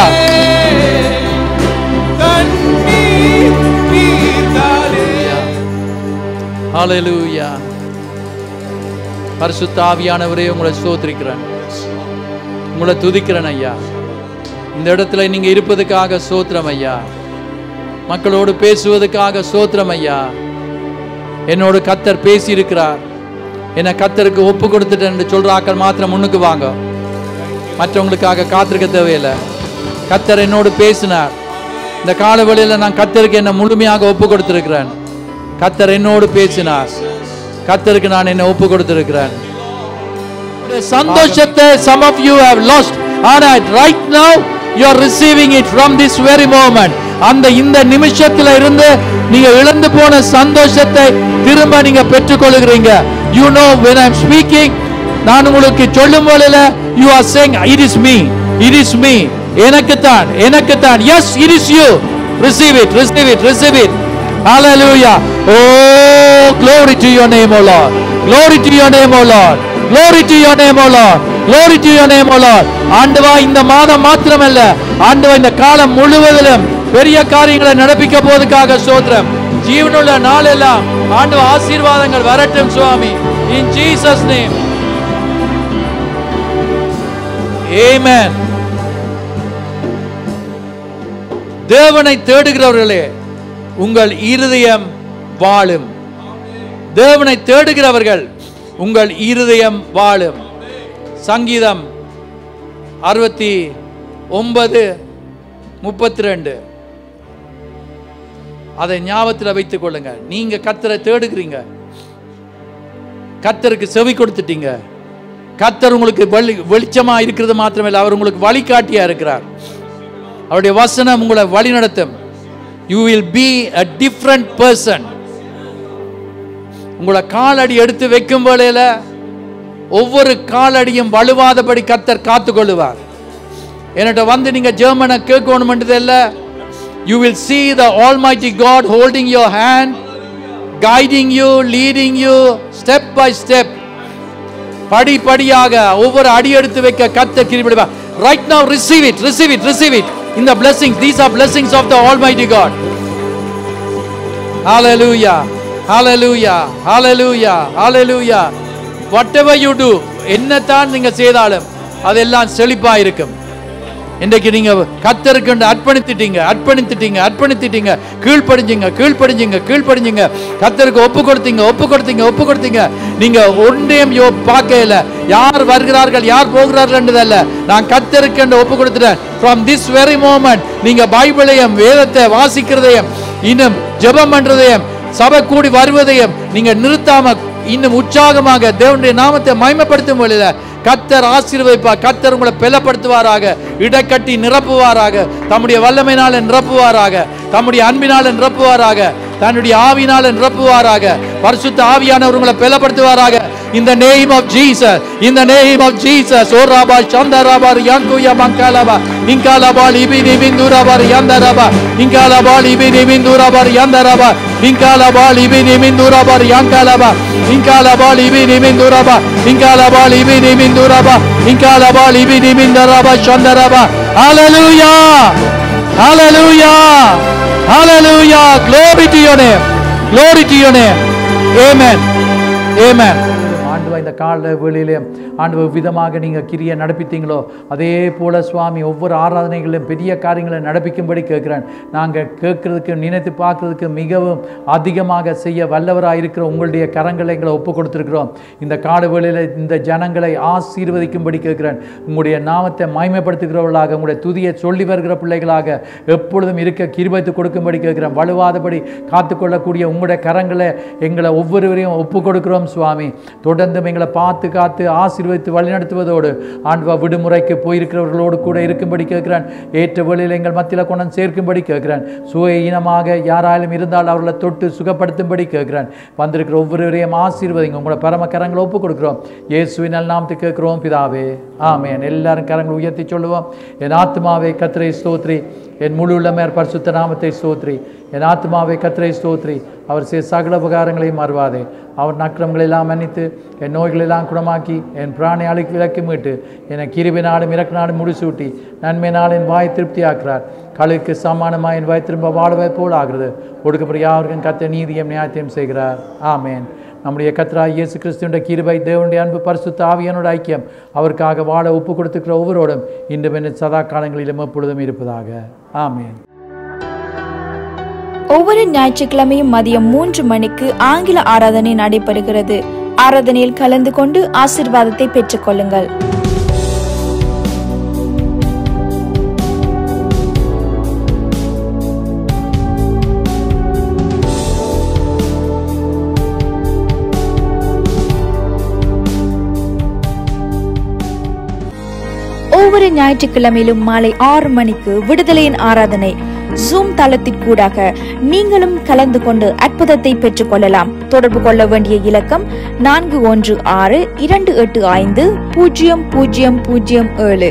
ஹalleluya. பரிசுத்த ஆவியானவரே உங்களை ஸ்தோத்திரிக்கிறேன், உங்களை துதிக்கிறேன் ஐயா. இந்த இடத்துல நீங்க இருப்பதுக்காக ஸ்தோத்திரம் ஐயா. மக்களோடு பேசுவதற்காக ஸ்தோத்திரம் ஐயா. என்னோடு கர்த்தர் பேசி இருக்கிறார். என்ன கர்த்தருக்கு ஒப்பு கொடுத்துட்டேன் என்று சொல்ற ஆக்கள் மாத்திரம் முன்னுக்கு வாங்க. மற்றவங்களுக்காக காத்திருக்க தேவையில்லை. கர்த்தர் என்னோடு பேசினார். இந்த காலவெளியில நான் கர்த்தருக்கு என்ன முழுமையாக ஒப்பு கொடுத்திருக்கிறேன். கர்த்தர் என்னோடு பேசினார். கர்த்தருக்கு நான் என்ன ஒப்பு கொடுத்திருக்கிறேன். சந்தோஷத்தை some of you have lost, and right now you are receiving it from this very moment. அந்த இந்த நிமிஷத்துல இருந்து நீங்க இழந்து போன சந்தோஷத்தை திரும்ப நீங்க பெற்றுக்கொள்கிறீங்க. You know when I am speaking, நான் உங்களுக்கு சொல்லும் போல you are saying it is me, it is me. எனக்கு தான். Yes, it is you. Receive it, receive it, receive it. Hallelujah. Oh, glory to your name, O Lord. Glory to your name, O Lord. Glory to your name, O Lord. Glory to your name, O Lord. ஆண்டவா, இந்த மாதம் மாத்திரமல்ல, ஆண்டவா இந்த காலம் முழுவதிலும் பெரிய காரியங்களை நடப்பிக்க போவதற்காக ஸ்தோத்திரம். ஜீவனுள்ள நாளெல்லாம் ஆண்டவா ஆசீர்வாதங்கள் வரட்டும் சுவாமி. In Jesus name. Amen. தேவனை தேடுகிறவர்களே, உங்கள் இருதயம் வாழும். தேவனை தேடுகிறவர்கள் உங்கள் இருதயம் வாழும். சங்கீதம் 69:32. அதை ஞாபகத்தில் வைத்துக் கொள்ளுங்க. நீங்க கர்த்தரை தேடுகிறீங்க, கர்த்தருக்கு செவி கொடுத்துட்டீங்க. கர்த்தர் உங்களுக்கு வெளிச்சமா இருக்கிறது மாத்திரமல்ல, அவர் உங்களுக்கு வழிகாட்டியா இருக்கிறார். அவருடைய வசனம் உங்களை வழி நடத்தும். You will be a different person. உங்களை காலடி எடுத்து வைக்கும் வேளையில ஒவ்வொரு காலடியும் வலுவாதபடி கர்த்தர் காத்துக்கொள்ளுவார். என்கிட்ட வந்து நீங்க ஜெர்மனை கேட்கணும்ன்றது இல்ல. You will see the Almighty God holding your hand, guiding you, leading you step by step. படிப்படியாக ஒவ்வொரு அடி எடுத்து வைக்க கர்த்தர் கிருபை செய்வார். Right now receive it, receive it, receive it. In the blessings, these are blessings of the Almighty God. Hallelujah, hallelujah, hallelujah, hallelujah. Whatever you do, என்னதான் நீங்க செய்தாலும் அதெல்லாம் செழிப்பா இருக்கும். இன்றைக்கு நீங்க கர்த்தருக்கு அர்ப்பணித்துட்டீங்க, கீழ்ப்படிஞ்சீங்க, கர்த்தருக்கு ஒப்பு கொடுத்தீங்க. நீங்க ஒன்றையும் பார்க்கல, யார் வருகிறார்கள் யார் போகிறார்கள் என்றதல்ல, நான் கர்த்தருக்கு என்று ஒப்பு கொடுத்துட்டேன். From this very moment நீங்க பைபிளையும் வேதத்தை வாசிக்கிறதையும் இன்னும் ஜெபம் பண்றதையும் சபை கூடி வருவதையும் நீங்க நிறுத்தாம இன்னும் உற்சாகமாக தேவனுடைய நாமத்தை மகிமைப்படுத்தும் பொழுது கர்த்தர் ஆசீர்வதிப்பார். கர்த்தர் உங்களை பலப்படுத்துவாராக, இடக்கட்டி நிரப்புவாராக, தம்முடைய வல்லமையினால நிரப்புவாராக, தம்முடைய அன்பினால நிரப்புவாராக, தன்னுடைய ஆவியினால நிரப்புவாராக. பரிசுத்த ஆவியானவர் உங்களை பலப்படுத்துவாராக. In the name of Jesus, in the name of Jesus. O Rabba Shandaraba Yankuya Bankalaba Inkalaba Libini Minduraba Yandaraba Inkalaba Libini Minduraba Yandaraba Inkalaba Libini Minduraba Yankalaba Inkalaba Libini Minduraba Inkalaba Libini Minduraba Inkalaba Libini Mindaraba Shandaraba. Hallelujah, hallelujah, hallelujah. Glory to your name, glory to your name. Amen, amen. ஆண்டவா, இந்த கால வேளையிலே ஆண்டவா விதமாக நீங்க கிரியை நடப்பித்தீங்களோ அதே போல சுவாமி ஒவ்வொரு ஆராதனைகளிலும் பெரிய காரியங்களை நடப்பிக்கும்படி கேட்கிறேன். நாங்கள் கேட்கறதுக்கு நினைத்து பார்க்கறதுக்கு மிகவும் அதிகமாக செய்ய வல்லவராக இருக்கிற உங்களுடைய கரங்களை எங்களை ஒப்பு கொடுத்துருக்கிறோம். இந்த கால வேளையில இந்த ஜனங்களை ஆசீர்வதிக்கும்படி கேட்கிறேன். உங்களுடைய நாமத்தை மகிமைப்படுத்துகிறவர்களாக, உங்களுடைய துதியை சொல்லி வருகிற பிள்ளைகளாக எப்பொழுதும் இருக்க கிருபைத்து கொடுக்கும்படி கேட்கிறேன். வலுவாதபடி காத்துக்கொள்ளக்கூடிய உங்களுடைய கரங்களை எங்களை ஒவ்வொருவரையும் ஒப்பு கொடுக்கிறோம் சுவாமி. தொடர்ந்து எங்களை பார்த்து காத்து ஆசீர்வதித்து வழிநடத்துவதோடு ஆண்டவா விடுமுறைக்கு போயிருக்கிறவர்களோடு கூட இருக்கும்படி கேட்கிறேன். ஏற்ற வேளையில் எங்கள் மத்தியில் கொண்டு சேர்க்கும்படி கேட்கிறேன். சுயஈனமாக யாராலும் இருந்தால் அவர்களை தொட்டு சுகப்படுத்தும்படி கேட்கிறேன். வந்திருக்கிற ஒவ்வொருவரையும் ஆசீர்வதிங்க. உங்களோட பரம கரங்களை ஒப்பு கொடுக்கிறோம். இயேசுவின் நாமத்தை கேட்கிறோம் பிதாவே, ஆமென். எல்லாரும் கரங்களை உயர்த்தி சொல்லுவோம். என் ஆத்மாவே கர்த்தரை ஸ்தோத்ரி, என் முழு உள்ளமையார் பரிசுத்த நாமத்தை ஸ்தோத்ரி. என் ஆத்மாவை கர்த்தரை ஸ்தோத்ரி, அவர் செய்த சகல உபகாரங்களையும் மறவாதே. அவர் அக்கிரமங்களெல்லாம் மன்னித்து என் நோய்களெல்லாம் குணமாக்கி என் பிராணை அழுக்கி விலக்கி மீட்டு என்னை கிருபையினாலும் இரக்கத்தினாலும் முடிசூட்டி நன்மையினால் என் வாயை திருப்தியாக்குறார். கழுக்கு சமானமாக என் வாய் திரும்ப வாழ்வை போல் ஆகிறது. ஒடுக்கப்பட்ட யாருக்கும் கர்த்தர் நீதியும் நியாயத்தையும் செய்கிறார். ஆமென். நம்முடைய கர்த்தராகிய இயேசு கிறிஸ்துவின் கிருபை, தேவனுடைய அன்பு, பரிசுத்த ஆவியானோட ஐக்கியம் அவருக்காக வாழ ஒப்பு கொடுத்துக்கிற ஒவ்வொருவரும் இன்றும் என்ன சதா காலங்களிலும் எப்பொழுதும் இருப்பதாக. ஆமென். ஒவ்வொரு ஞாயிற்றுக்கிழமையும் மதியம் 3 மணிக்கு ஆங்கில ஆராதனை நடைபெறுகிறது. ஆராதனையில் கலந்து கொண்டு ஆசீர்வாதத்தை பெற்றுக் கொள்ளுங்கள். ஒவ்வொரு ஞாயிற்றுக்கிழமையிலும் மாலை 6 மணிக்கு விடுதலையின் ஆராதனை ஜூம் தளத்திற்கூடாக நீங்களும் கலந்து கொண்டு அற்புதத்தை பெற்றுக் கொள்ளலாம். தொடர்பு கொள்ள வேண்டிய இலக்கம் 4162850007.